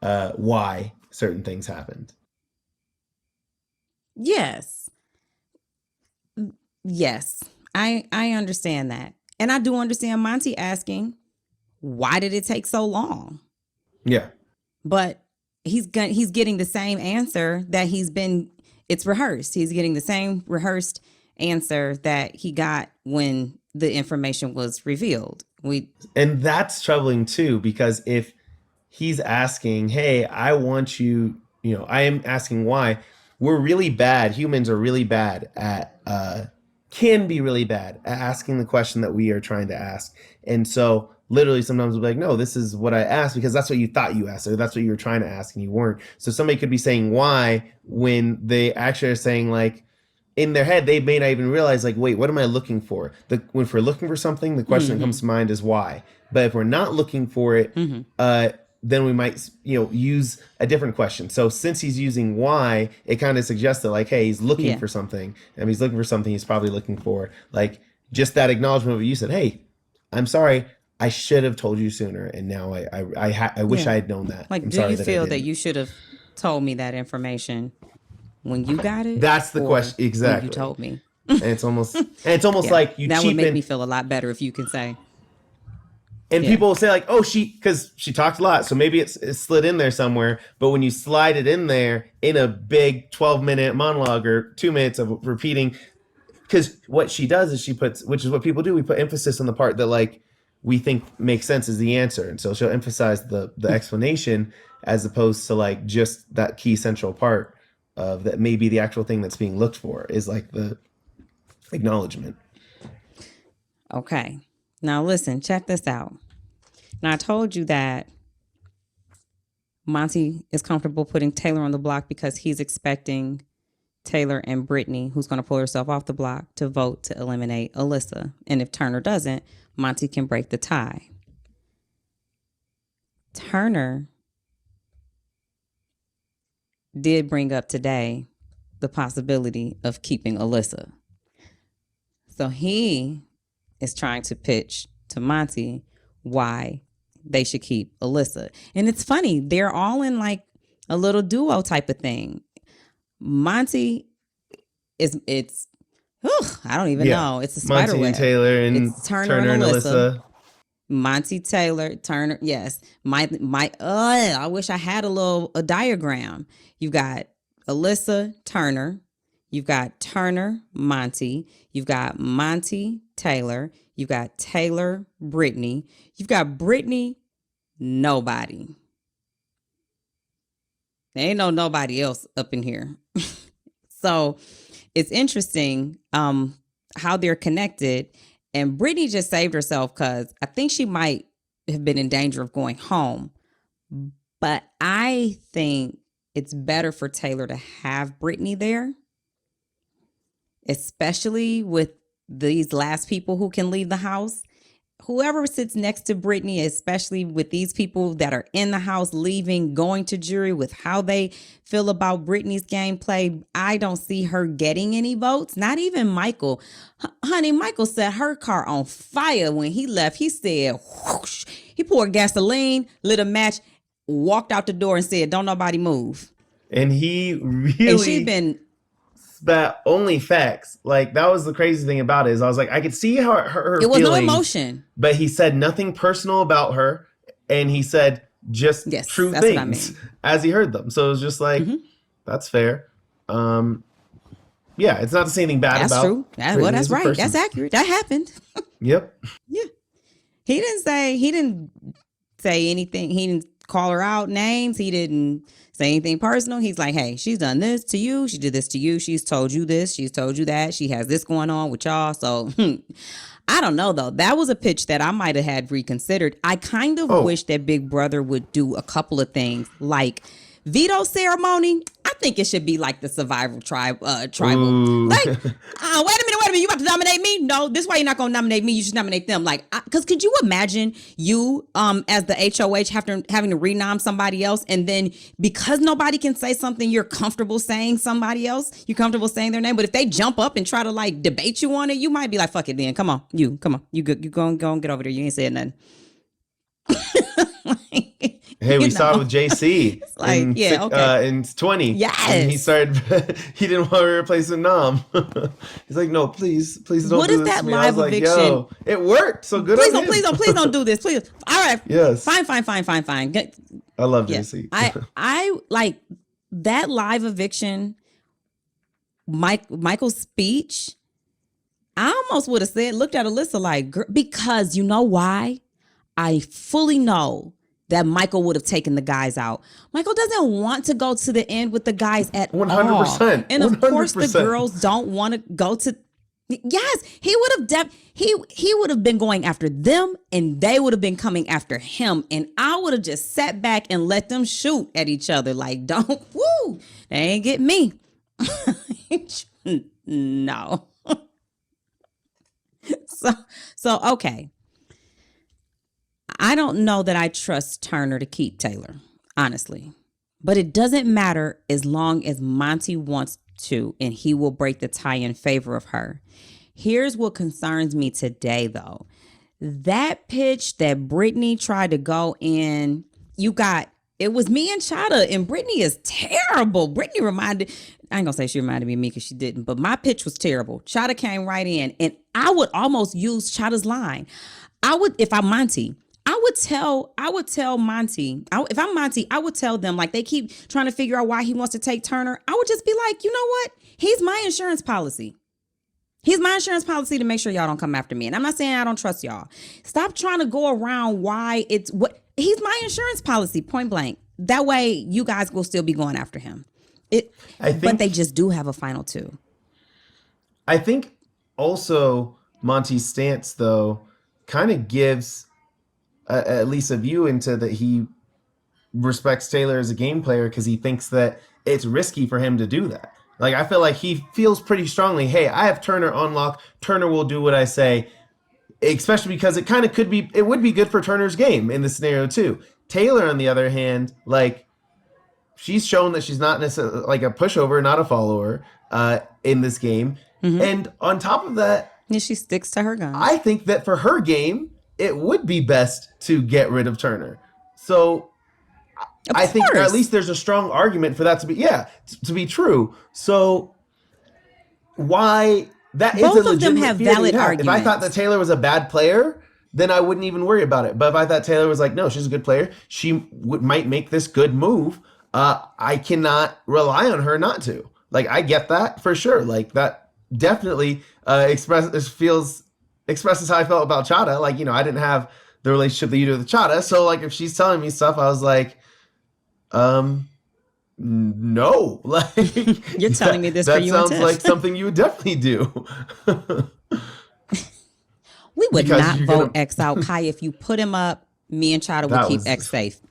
why certain things happened. Yes. Yes. I understand that. And I do understand Monte asking, why did it take so long? Yeah. But he's getting the same answer that it's rehearsed. He's getting the same rehearsed answer that he got when the information was revealed. And that's troubling too, because if he's asking, hey, I want you, I am asking why. We're really bad. Humans are really bad at, can be really bad at asking the question that we are trying to ask. And so literally sometimes we'll be like, no, this is what I asked because that's what you thought you asked, or that's what you were trying to ask and you weren't. So somebody could be saying why when they actually are saying like, in their head, they may not even realize, like, wait, what am I looking for? If we're looking for something, the question that comes to mind is why. But if we're not looking for it, then we might, use a different question. So since he's using why, it kind of suggests that, like, hey, he's looking for something. And if he's looking for something, he's probably looking for, like, just that acknowledgement of you said, hey, I'm sorry, I should have told you sooner. And now I wish I had known that. Like, I'm do you feel that you should have told me that information when you got it? That's the question. Exactly. When you told me. And it's almost like you that cheapen. Would make me feel a lot better if you can say. And people will say like, oh, because she talked a lot, so maybe it's slid in there somewhere. But when you slide it in there in a big 12-minute monologue or 2 minutes of repeating, because what she does is she puts, which is what people do, we put emphasis on the part that like we think makes sense as the answer. And so she'll emphasize the explanation as opposed to like just that key central part of that may be the actual thing that's being looked for is like the acknowledgement. Okay. Now listen, check this out. Now I told you that Monte is comfortable putting Taylor on the block because he's expecting Taylor and Brittany, who's going to pull herself off the block, to vote to eliminate Alyssa. And if Turner doesn't, Monte can break the tie. Turner did bring up today the possibility of keeping Alyssa. So he is trying to pitch to Monte why they should keep Alyssa. And it's funny, they're all in like a little duo type of thing. Monte I don't even know. It's a spider Monte web. And Taylor and it's Turner and Alyssa. Monte, Taylor, Turner. Yes. I wish I had a diagram. You've got Alyssa, Turner. You've got Turner, Monte. You've got Monte, Taylor. You've got Taylor, Brittany. You've got Brittany, nobody. There ain't nobody else up in here. So it's interesting how they're connected. And Brittany just saved herself because I think she might have been in danger of going home. But I think it's better for Taylor to have Brittany there, especially with these last people who can leave the house. Whoever sits next to Brittany, especially with these people that are in the house leaving, going to jury with how they feel about Brittany's gameplay, I don't see her getting any votes. Not even Michael. Honey, Michael set her car on fire when he left. He said, whoosh. He poured gasoline, lit a match, walked out the door and said, don't nobody move. And he really... And she's been... But only facts. Like, that was the crazy thing about it, is I was like, I could see her it was feelings, no emotion. But he said nothing personal about her, and he said just true things as he heard them. So it was just like, that's fair. Yeah, it's not to say anything bad about. That's true. That's right. That's accurate. That happened. Yep. Yeah. He didn't say anything. He didn't call her out names. He didn't say anything personal. He's like, hey, she's done this to you. She did this to you. She's told you this. She's told you that. She has this going on with y'all. So I don't know, though. That was a pitch that I might have had reconsidered. I kind of wish that Big Brother would do a couple of things like veto ceremony. I think it should be like the survival tribal. Like, wait a minute. You about to nominate me? No, this is why you're not going to nominate me. You should nominate them. Like, because could you imagine you as the HOH having to renom somebody else, and then because nobody can say something, you're comfortable saying somebody else. You're comfortable saying their name. But if they jump up and try to like debate you on it, you might be like, fuck it then. Come on. You good. You go and get over there. You ain't saying nothing. Hey, we saw it with JC like, in 20. Yes. And he didn't want to replace with Nam. He's like, no, please don't do this. What is that live eviction? Like, yo, it worked. So good. Please don't do this. Please. All right. Yes. Fine. I love JC. I like that live eviction. Michael's speech. I almost would have looked at Alyssa like, because you know why? I fully know that Michael would have taken the guys out. Michael doesn't want to go to the end with the guys at 100%, all. And of 100%. course the girls don't want to go to. Yes, he would have he would have been going after them, and they would have been coming after him. And I would have just sat back and let them shoot at each other. Like, they ain't get me. No. So okay. I don't know that I trust Turner to keep Taylor, honestly. But it doesn't matter as long as Monte wants to, and he will break the tie in favor of her. Here's what concerns me today, though. That pitch that Brittany tried to go in, it was me and Chada, and Brittany is terrible. Brittany I ain't gonna say she reminded me of me because she didn't, but my pitch was terrible. Chada came right in, and I would almost use Chada's line. If I'm Monte, I would tell Monte, if I'm Monte, I would tell them, like, they keep trying to figure out why he wants to take Turner. I would just be like, you know what? He's my insurance policy. He's my insurance policy to make sure y'all don't come after me. And I'm not saying I don't trust y'all. Stop trying to go around why he's my insurance policy, point blank. That way you guys will still be going after him. But they just do have a final two. I think also Monte's stance, though, kind of gives at least a view into that he respects Taylor as a game player because he thinks that it's risky for him to do that. Like, I feel like he feels pretty strongly, hey, I have Turner on lock. Turner will do what I say, especially because it would be good for Turner's game in this scenario too. Taylor, on the other hand, like, she's shown that she's not necessarily like a pushover, not a follower in this game. Mm-hmm. And on top of that, yeah, she sticks to her guns. I think that for her game, it would be best to get rid of Turner. So I think at least there's a strong argument for that to be true. So why that both is a of them have valid arguments. If I thought that Taylor was a bad player, then I wouldn't even worry about it. But if I thought Taylor was like, no, she's a good player, she might make this good move. I cannot rely on her not to. Like, I get that for sure. Like, that definitely expresses how I felt about Chada. Like, I didn't have the relationship that you do with Chada. So, like, if she's telling me stuff, I was like, no. Like, you're telling me this for you. That sounds like something you would definitely do. We would not vote X out, Kai. If you put him up, me and Chada would keep X safe.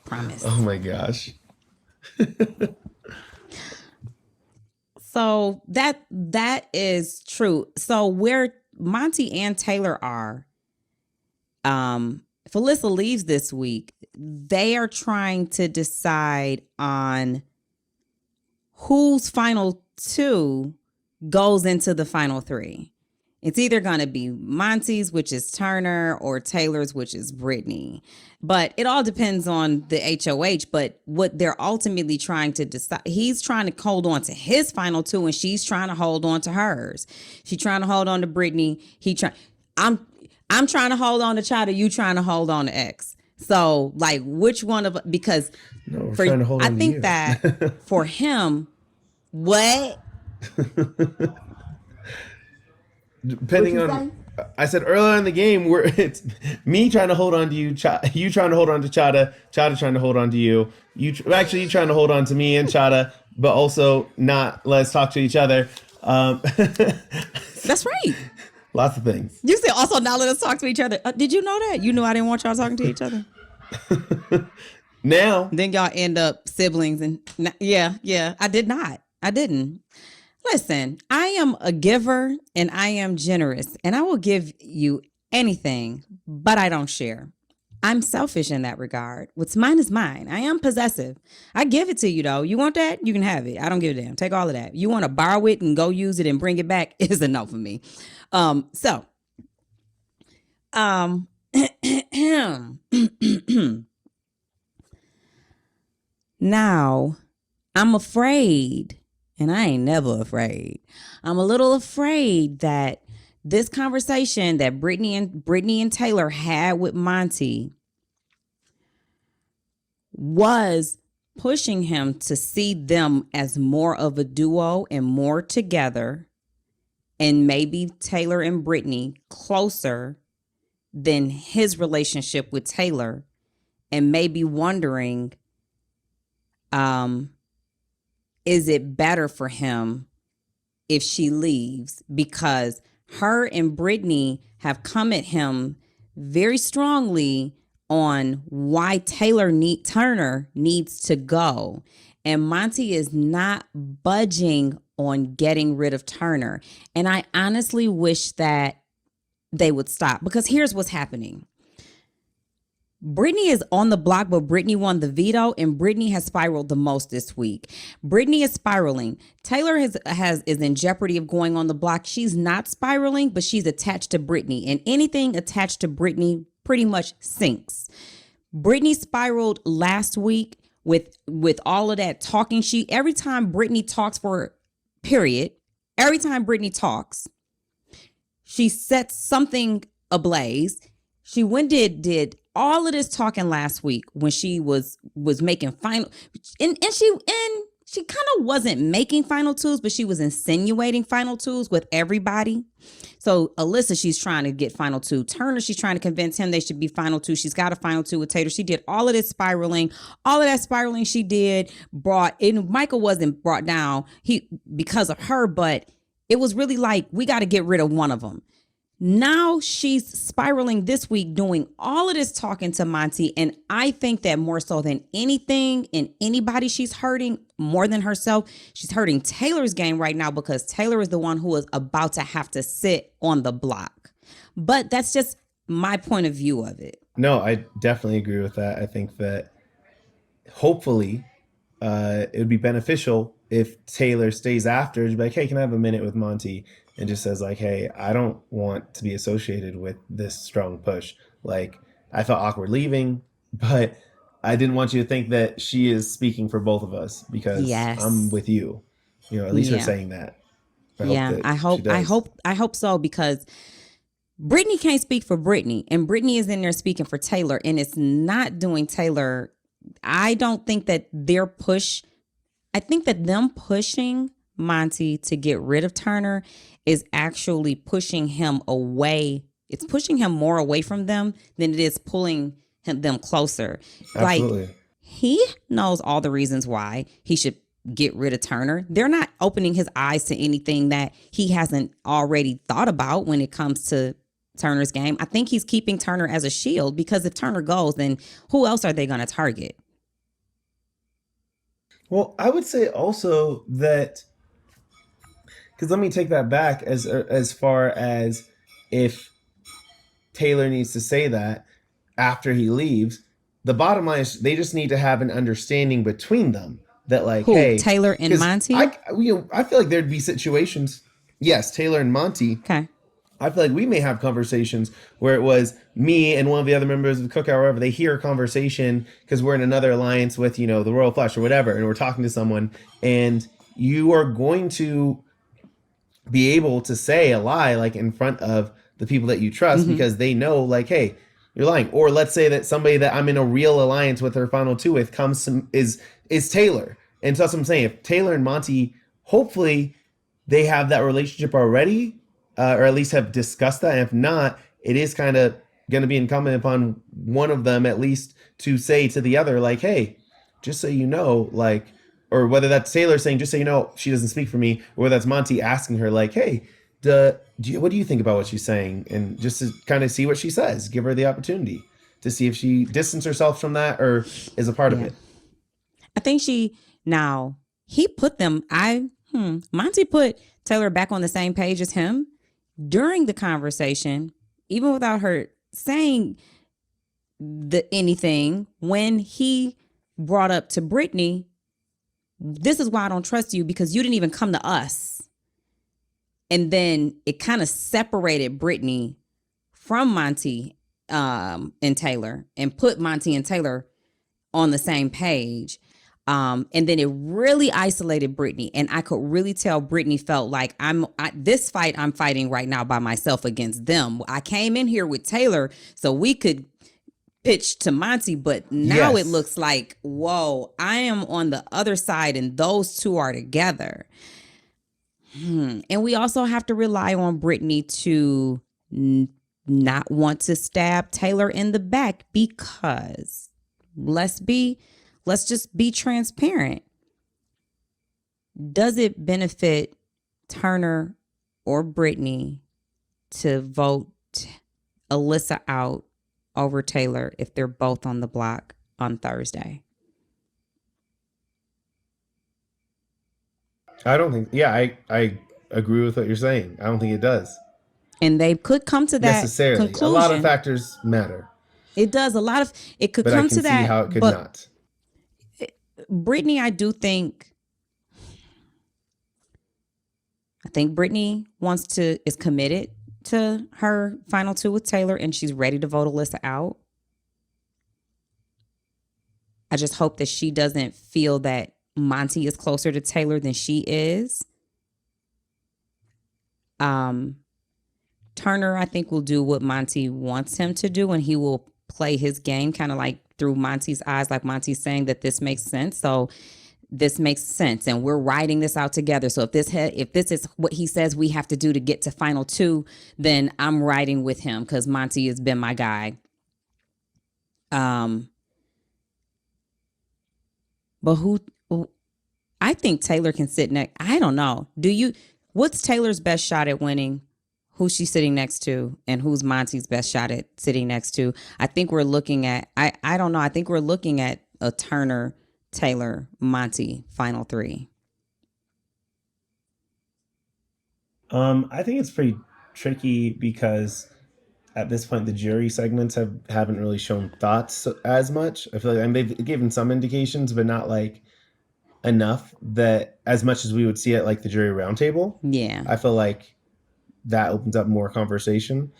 Promise. Oh my gosh. So that is true. So where Monte and Taylor are, if Alyssa leaves this week, they are trying to decide on whose final two goes into the final three. It's either going to be Monte's, which is Turner, or Taylor's, which is Brittany. But it all depends on the HOH. But what they're ultimately trying to decide, he's trying to hold on to his final two, and she's trying to hold on to hers. She's trying to hold on to Brittany. I'm trying to hold on to Chada. You trying to hold on to X. So, like, which one of, because I think that for him, what? Depending on I said earlier in the game where it's me trying to hold on to you, you trying to hold on to Chada, Chada trying to hold on to you. Actually you trying to hold on to me and Chada, but also not let's talk to each other. That's right. Lots of things. You said also now let us talk to each other. Did you know that? You knew I didn't want y'all talking to each other. Now, Then y'all end up siblings and yeah. I did not. I didn't. Listen, I am a giver and I am generous and I will give you anything, but I don't share. I'm selfish in that regard. What's mine is mine. I am possessive. I give it to you though. You want that? You can have it. I don't give a damn. Take all of that. You want to borrow it and go use it and bring it back is a no for me. So, now I'm afraid, and I ain't never afraid. I'm a little afraid that this conversation that Brittany and Taylor had with Monte was pushing him to see them as more of a duo and more together, and maybe Taylor and Brittany closer than his relationship with Taylor, and maybe wondering, is it better for him if she leaves? Because her and Brittany have come at him very strongly on why Turner needs to go. And Monte is not budging on getting rid of Turner. And I honestly wish that they would stop, because here's what's happening. Brittany is on the block, but Brittany won the veto, and Brittany has spiraled the most this week. Brittany is spiraling. Taylor is in jeopardy of going on the block. She's not spiraling, but she's attached to Brittany, and anything attached to Brittany pretty much sinks. Brittany spiraled last week with all of that talking. Every time Brittany talks every time Brittany talks, she sets something ablaze. She did all of this talking last week when she was making final, and she kind of wasn't making final twos, but she was insinuating final twos with everybody. So Alyssa, she's trying to get final two. Turner, she's trying to convince him they should be final two. She's got a final two with Taylor. She did all of this spiraling. All of that spiraling she did Michael wasn't brought down because of her, but it was really like, we got to get rid of one of them. Now she's spiraling this week, doing all of this talking to Monte. And I think that more so than anything and anybody she's hurting more than herself, she's hurting Taylor's game right now, because Taylor is the one who is about to have to sit on the block. But that's just my point of view of it. No, I definitely agree with that. I think that hopefully it would be beneficial if Taylor stays after to be like, hey, can I have a minute with Monte? And just says like, hey, I don't want to be associated with this strong push. Like, I felt awkward leaving, but I didn't want you to think that she is speaking for both of us, because I'm with you. At least her saying that. I hope so, because Brittany can't speak for Brittany, and Brittany is in there speaking for Taylor, and it's not doing Taylor. I don't think that I think that them pushing Monte to get rid of Turner is actually pushing him away. It's pushing him more away from them than it is pulling them closer. Absolutely. Like, he knows all the reasons why he should get rid of Turner. They're not opening his eyes to anything that he hasn't already thought about when it comes to Turner's game. I think he's keeping Turner as a shield, because if Turner goes, then who else are they going to target? Well, I would say also that, because let me take that back as far as if Taylor needs to say that after he leaves, the bottom line is they just need to have an understanding between them that, like, hey, Taylor and Monte? I feel like there'd be situations. Yes, Taylor and Monte. Okay. I feel like we may have conversations where it was me and one of the other members of the cookout, or whatever, they hear a conversation because we're in another alliance with, the Royal Flush or whatever, and we're talking to someone, and you are going to be able to say a lie, like, in front of the people that you trust, because they know, like, hey, you're lying. Or let's say that somebody that I'm in a real alliance with or final two with is Taylor. And so that's what I'm saying. If Taylor and Monte, hopefully they have that relationship already, or at least have discussed that. And if not, it is kind of going to be incumbent upon one of them at least to say to the other, like, hey, just so you know, like, or whether that's Taylor saying, just so you know, she doesn't speak for me, or whether that's Monte asking her, like, hey, what do you think about what she's saying? And just to kind of see what she says, give her the opportunity to see if she distances herself from that or is a part of Yeah. it. I think he put them, Monty put Taylor back on the same page as him during the conversation, even without her saying anything, when he brought up to Brittany, this is why I don't trust you, because you didn't even come to us. And then it kind of separated Brittany from Monte and Taylor, and put Monte and Taylor on the same page. And then it really isolated Brittany. And I could really tell Brittany felt like this fight I'm fighting right now by myself against them. I came in here with Taylor so we could pitch to Monte, but now Yes. it looks like, whoa, I am on the other side and those two are together. And we also have to rely on Brittany to not want to stab Taylor in the back, because let's just be transparent. Does it benefit Turner or Brittany to vote Alyssa out over Taylor if they're both on the block on Thursday? I don't think, yeah, I agree with what you're saying. I don't think it does. And they could come to that Necessarily. conclusion. A lot of factors matter. It does. It could But come I can to see that. how it could but not. Brittany, I think Brittany is committed to her final two with Taylor, and she's ready to vote Alyssa out. I just hope that she doesn't feel that Monte is closer to Taylor than she is. Turner, I think, will do what Monte wants him to do, and he will play his game kind of like through Monte's eyes, like Monte's saying that this makes sense. So this makes sense, and we're writing this out together. So if this is what he says we have to do to get to final two, then I'm riding with him because Monte has been my guy. But I think Taylor can sit next. I don't know. What's Taylor's best shot at winning? Who's she sitting next to, and who's Monte's best shot at sitting next to? I think we're looking at, I don't know. I think we're looking at a Turner, Taylor, Monte final three. I think it's pretty tricky because at this point the jury segments haven't really shown thoughts as much. I feel like they've given some indications, but not like enough that as much as we would see at like the jury roundtable. Yeah, I feel like that opens up more conversation,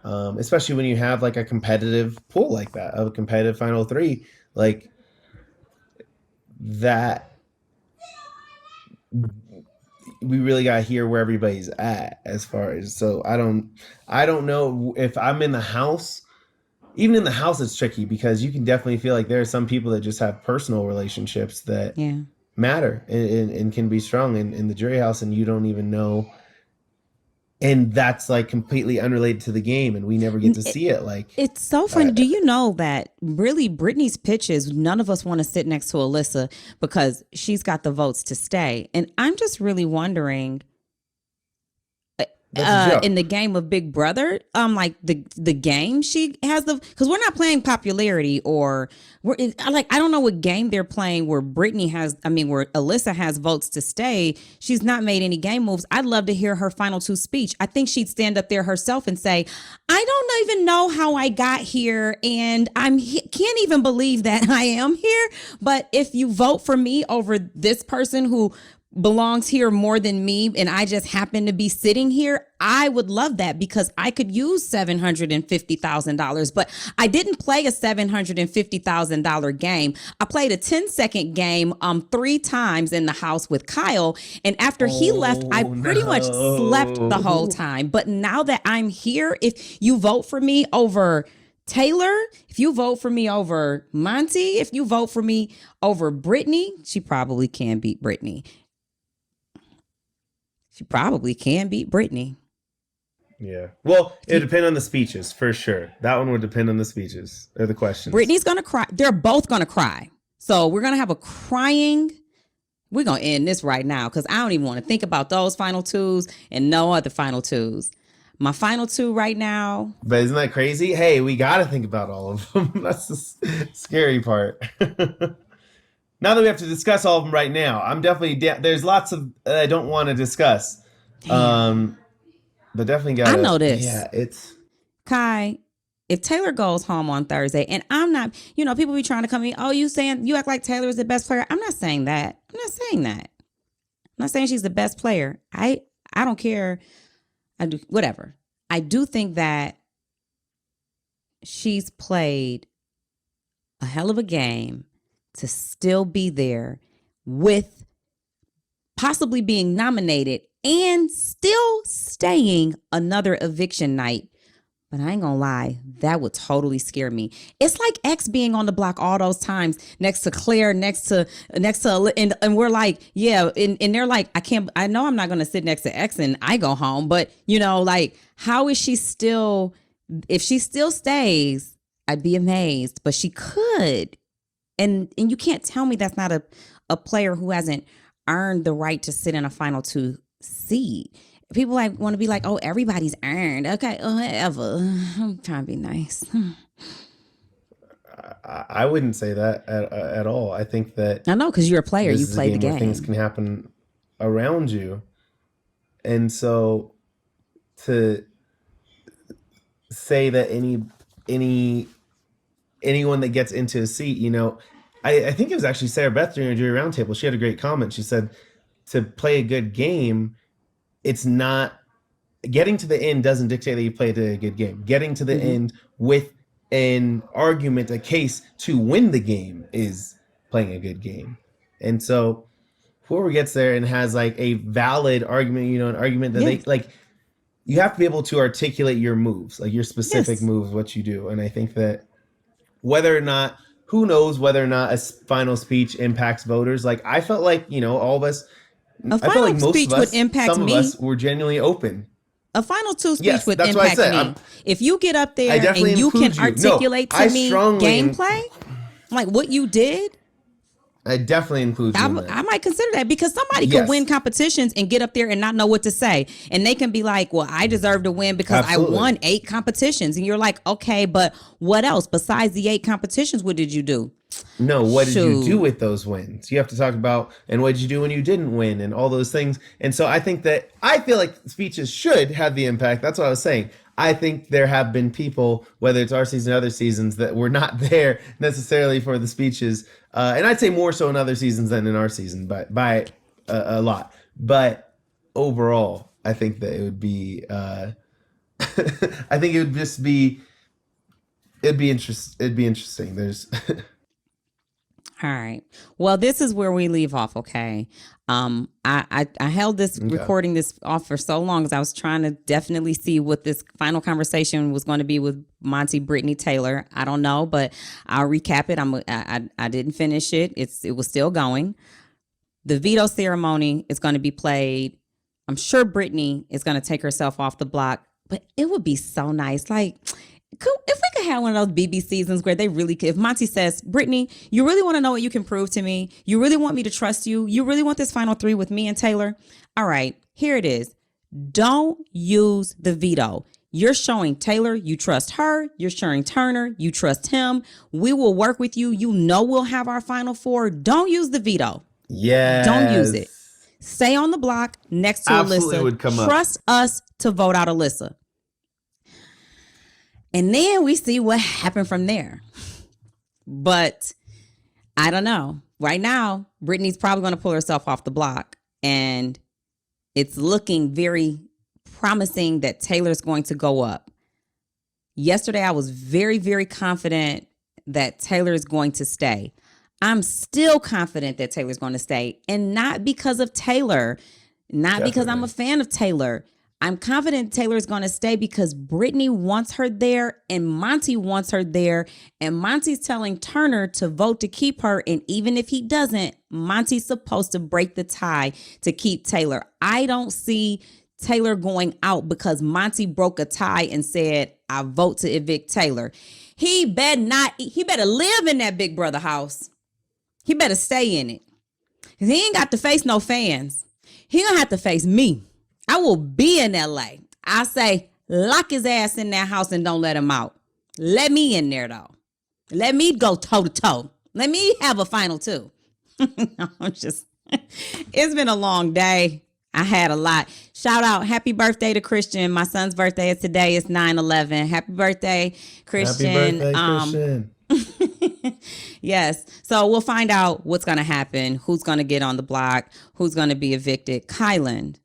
especially when you have like a competitive pool like that, of a competitive final three, like that. We really got to hear where everybody's at as far as, so I don't know if I'm in the house. Even in the house, it's tricky because you can definitely feel like there are some people that just have personal relationships that matter and can be strong in the jury house, and you don't even know. And that's like completely unrelated to the game, and we never get to see it. Like, it's so funny. Do you know that really Brittany's pitches, none of us want to sit next to Alyssa because she's got the votes to stay. And I'm just really wondering, in the game of Big Brother, like the game she has because we're not playing popularity, or I don't know what game they're playing where where Alyssa has votes to stay. She's not made any game moves. I'd love to hear her final two speech. I think she'd stand up there herself and say, I don't even know how I got here, and can't even believe that I am here. But if you vote for me over this person who belongs here more than me, and I just happen to be sitting here, I would love that because I could use $750,000. But I didn't play a $750,000 game. I played a 10-second game 3 times in the house with Kyle, and after he left, I pretty much slept the whole time. But now that I'm here, if you vote for me over Taylor, if you vote for me over Monte, if you vote for me over Brittany, she probably can beat Brittany. She probably can beat Brittany. Yeah. Well, it would depend on the speeches for sure. That one would depend on the speeches or the questions. Brittany's going to cry. They're both going to cry. So we're going to have a crying. We're going to end this right now because I don't even want to think about those final twos and no other final twos. My final two right now. But isn't that crazy? Hey, we got to think about all of them. That's the scary part. Now that we have to discuss all of them right now, I'm definitely there's lots of I don't want to discuss. But definitely got. I know this. Yeah, it's Kai. If Taylor goes home on Thursday, and I'm not, people be trying to come to me, oh, you act like Taylor is the best player. I'm not saying that. I'm not saying she's the best player. I don't care. I do whatever. I do think that she's played a hell of a game to still be there with possibly being nominated and still staying another eviction night. But I ain't gonna lie, that would totally scare me. It's like X being on the block all those times next to Claire, next to, and we're like, yeah, and they're like, I know I'm not gonna sit next to X and I go home, but how is she still? If she still stays, I'd be amazed. But she could, and you can't tell me that's not a player who hasn't earned the right to sit in a final two seat. People want to be like, oh, everybody's earned. Okay, whatever. I'm trying to be nice. I wouldn't say that at all. I think that I know because you're a player. You play the game. Where things can happen around you, and so to say that anyone that gets into a seat, I think it was actually Sarah Beth during a jury roundtable. She had a great comment. She said, to play a good game, it's not getting to the end doesn't dictate that you played a good game. Getting to the end with an argument, a case to win the game is playing a good game. And so whoever gets there and has like a valid argument, an argument that they like, you have to be able to articulate your moves, like your specific moves, what you do. And I think that who knows whether or not a final speech impacts voters. Like I felt like, all of us, I feel like most of us, some of us were genuinely open. A final two speech would impact me. If you get up there and you can articulate to me gameplay, like what you did, I definitely include you in that. I might consider that because somebody could win competitions and get up there and not know what to say. And they can be like, well, I deserve to win because I won 8 competitions. And you're like, okay, but what else? Besides the 8 competitions, what did you do? No, what did you do with those wins? You have to talk about, and what did you do when you didn't win and all those things. And so I feel like speeches should have the impact. That's what I was saying. I think there have been people, whether it's our season or other seasons, that were not there necessarily for the speeches. And I'd say more so in other seasons than in our season, but by a lot. But overall, I think that it would be, I think it would just be, it'd be interesting. There's... All right. Well, this is where we leave off. Okay. I held this recording this off for so long because I was trying to definitely see what this final conversation was going to be with Monte, Brittany, Taylor. I don't know, but I'll recap it. I didn't finish it. It was still going. The veto ceremony is going to be played. I'm sure Brittany is going to take herself off the block, but it would be so nice. Like, if we could have one of those BB seasons where they really could, if Monte says, Brittany, you really want to know what you can prove to me? You really want me to trust you? You really want this final 3 with me and Taylor? All right, here it is. Don't use the veto. You're showing Taylor you trust her. You're showing Turner you trust him. We will work with you. We'll have our final 4. Don't use the veto. Yeah. Don't use it. Stay on the block next to Alyssa. Would come trust us to vote out Alyssa. And then we see what happened from there. But I don't know. Right now, Brittany's probably going to pull herself off the block. And it's looking very promising that Taylor's going to go up. Yesterday, I was very, very confident that Taylor is going to stay. I'm still confident that Taylor's going to stay. And not because of Taylor. Not because I'm a fan of Taylor. I'm confident Taylor's going to stay because Brittany wants her there and Monte wants her there. And Monte's telling Turner to vote to keep her. And even if he doesn't, Monte's supposed to break the tie to keep Taylor. I don't see Taylor going out because Monte broke a tie and said, I vote to evict Taylor. He better live in that Big Brother house. He better stay in it. Because he ain't got to face no fans. He gonna have to face me. I will be in LA. I say, lock his ass in that house and don't let him out. Let me in there, though. Let me go toe to toe. Let me have a final two. It's been a long day. I had a lot. Shout out, happy birthday to Christian. My son's birthday is today. It's 9/11. Happy birthday, Christian. Happy birthday, Christian. Yes. So we'll find out what's going to happen, who's going to get on the block, who's going to be evicted. Kyland,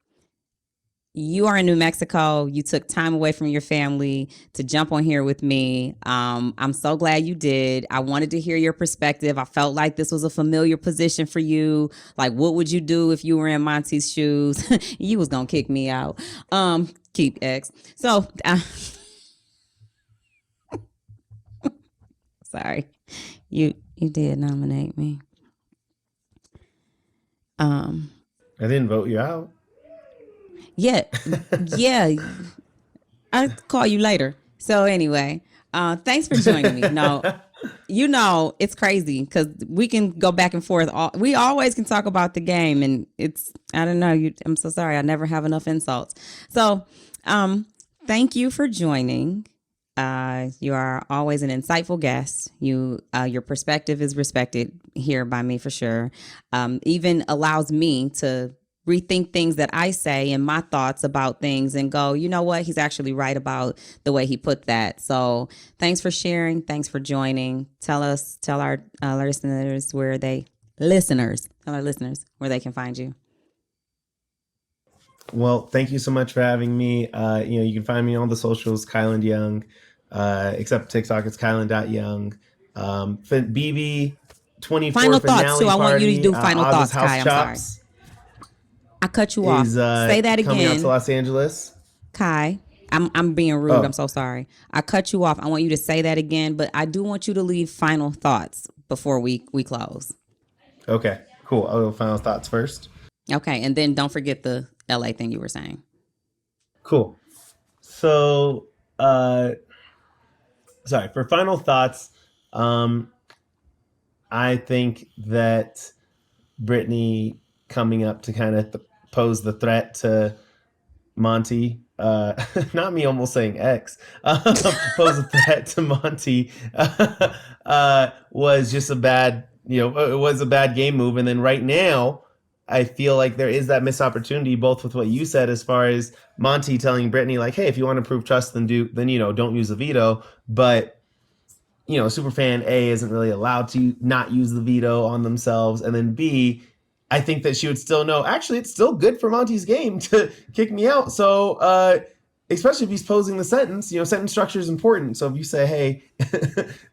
you are in New Mexico. You took time away from your family to jump on here with me. I'm so glad you did. I wanted to hear your perspective. I felt like this was a familiar position for you. Like, what would you do if you were in Monte's shoes? You was going to kick me out. Keep X. So, sorry. You did nominate me. I didn't vote you out. Yeah. I'll call you later. So anyway, thanks for joining me. No, it's crazy because we can go back and forth. We always can talk about the game, and I don't know. I'm so sorry. I never have enough insults. So thank you for joining. You are always an insightful guest. Your perspective is respected here by me for sure. Even allows me to rethink things that I say and my thoughts about things and go, you know what? He's actually right about the way he put that. So thanks for sharing. Thanks for joining. Tell our listeners where they can find you. Well, thank you so much for having me. You can find me on the socials, Kyland Young, except TikTok, it's Kyland.Young. BB 24 final finale thoughts too. I want you to do final Azah's thoughts, Kai. I'm sorry. I cut you off. Say that again. Coming out to Los Angeles. Kai, I'm being rude. I'm so sorry. I cut you off. I want you to say that again, but I do want you to leave final thoughts before we close. Okay, cool. I'll go final thoughts first. Okay, and then don't forget the LA thing you were saying. Cool. So, for final thoughts, I think that Brittany coming up to kind of pose the threat to Monte, not me almost saying X, pose a threat to Monte, was just a bad, it was a bad game move. And then right now, I feel like there is that missed opportunity, both with what you said, as far as Monte telling Brittany, like, hey, if you want to prove trust, then don't use the veto. But, Superfan A isn't really allowed to not use the veto on themselves. And then B, I think that she would still know, actually, it's still good for Monte's game to kick me out. So, especially if he's posing the sentence, sentence structure is important. So if you say, hey,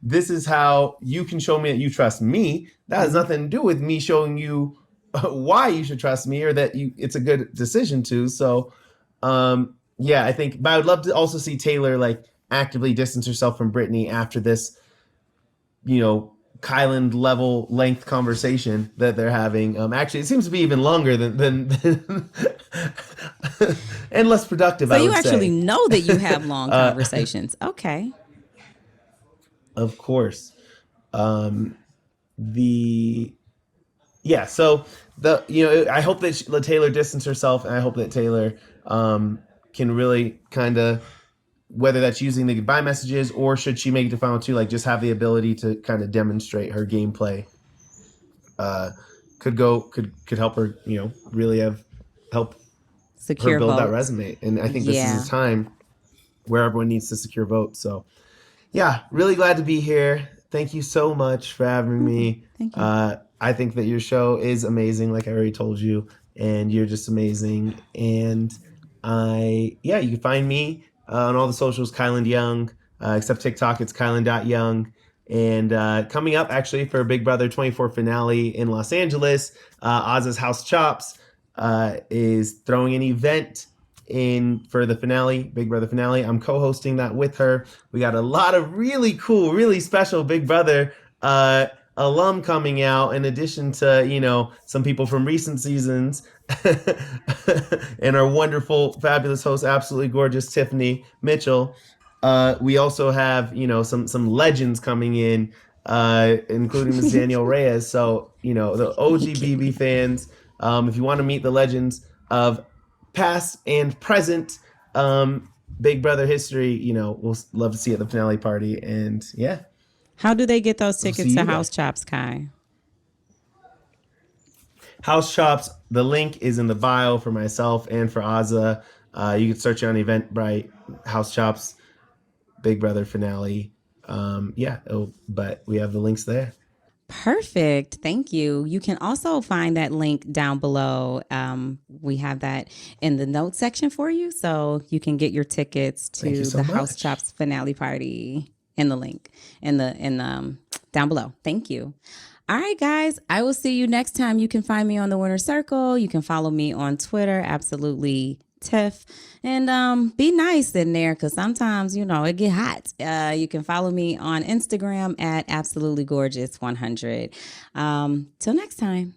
this is how you can show me that you trust me, that has nothing to do with me showing you why you should trust me or that it's a good decision to. So, I think, but I would love to also see Taylor like actively distance herself from Brittany after this, Kyland level length conversation that they're having. Actually, it seems to be even longer than and less productive. So you actually know that you have long conversations. Okay. Of course. So I hope that Taylor distance herself, and I hope that Taylor can really kind of, whether that's using the goodbye messages or should she make it to final two, like just have the ability to kind of demonstrate her gameplay. Could help her, really help secure her build votes. That resume. And I think this is a time where everyone needs to secure votes. So yeah, really glad to be here. Thank you so much for having me. Thank you. I think that your show is amazing, like I already told you, and you're just amazing. And you can find me on all the socials, Kyland Young, except TikTok, it's Kyland.Young. And coming up, actually, for Big Brother 24 finale in Los Angeles, Azah's House Chops is throwing an event in for the finale, Big Brother finale. I'm co-hosting that with her. We got a lot of really cool, really special Big Brother alum coming out, in addition to, some people from recent seasons, and our wonderful, fabulous host, absolutely gorgeous Tiffany Mitchell. We also have, some legends coming in, including Miss Danielle Reyes. So, the OG fans, if you want to meet the legends of past and present Big Brother history, we'll love to see you at the finale party. And yeah, How do they get those we'll see tickets to you House there. Chops, Kai? House Chops, the link is in the bio for myself and for Azah. You can search on Eventbrite, House Chops, Big Brother finale. But we have the links there. Perfect. Thank you. You can also find that link down below. We have that in the notes section for you, so you can get your tickets Thank you to so the House much. Chops finale party in the link in down below. Thank you. All right, guys. I will see you next time. You can find me on the Winner Circle. You can follow me on Twitter. Absolutely. Tiff, and be nice in there because sometimes it get hot. You can follow me on Instagram at absolutely gorgeous 100. Till next time.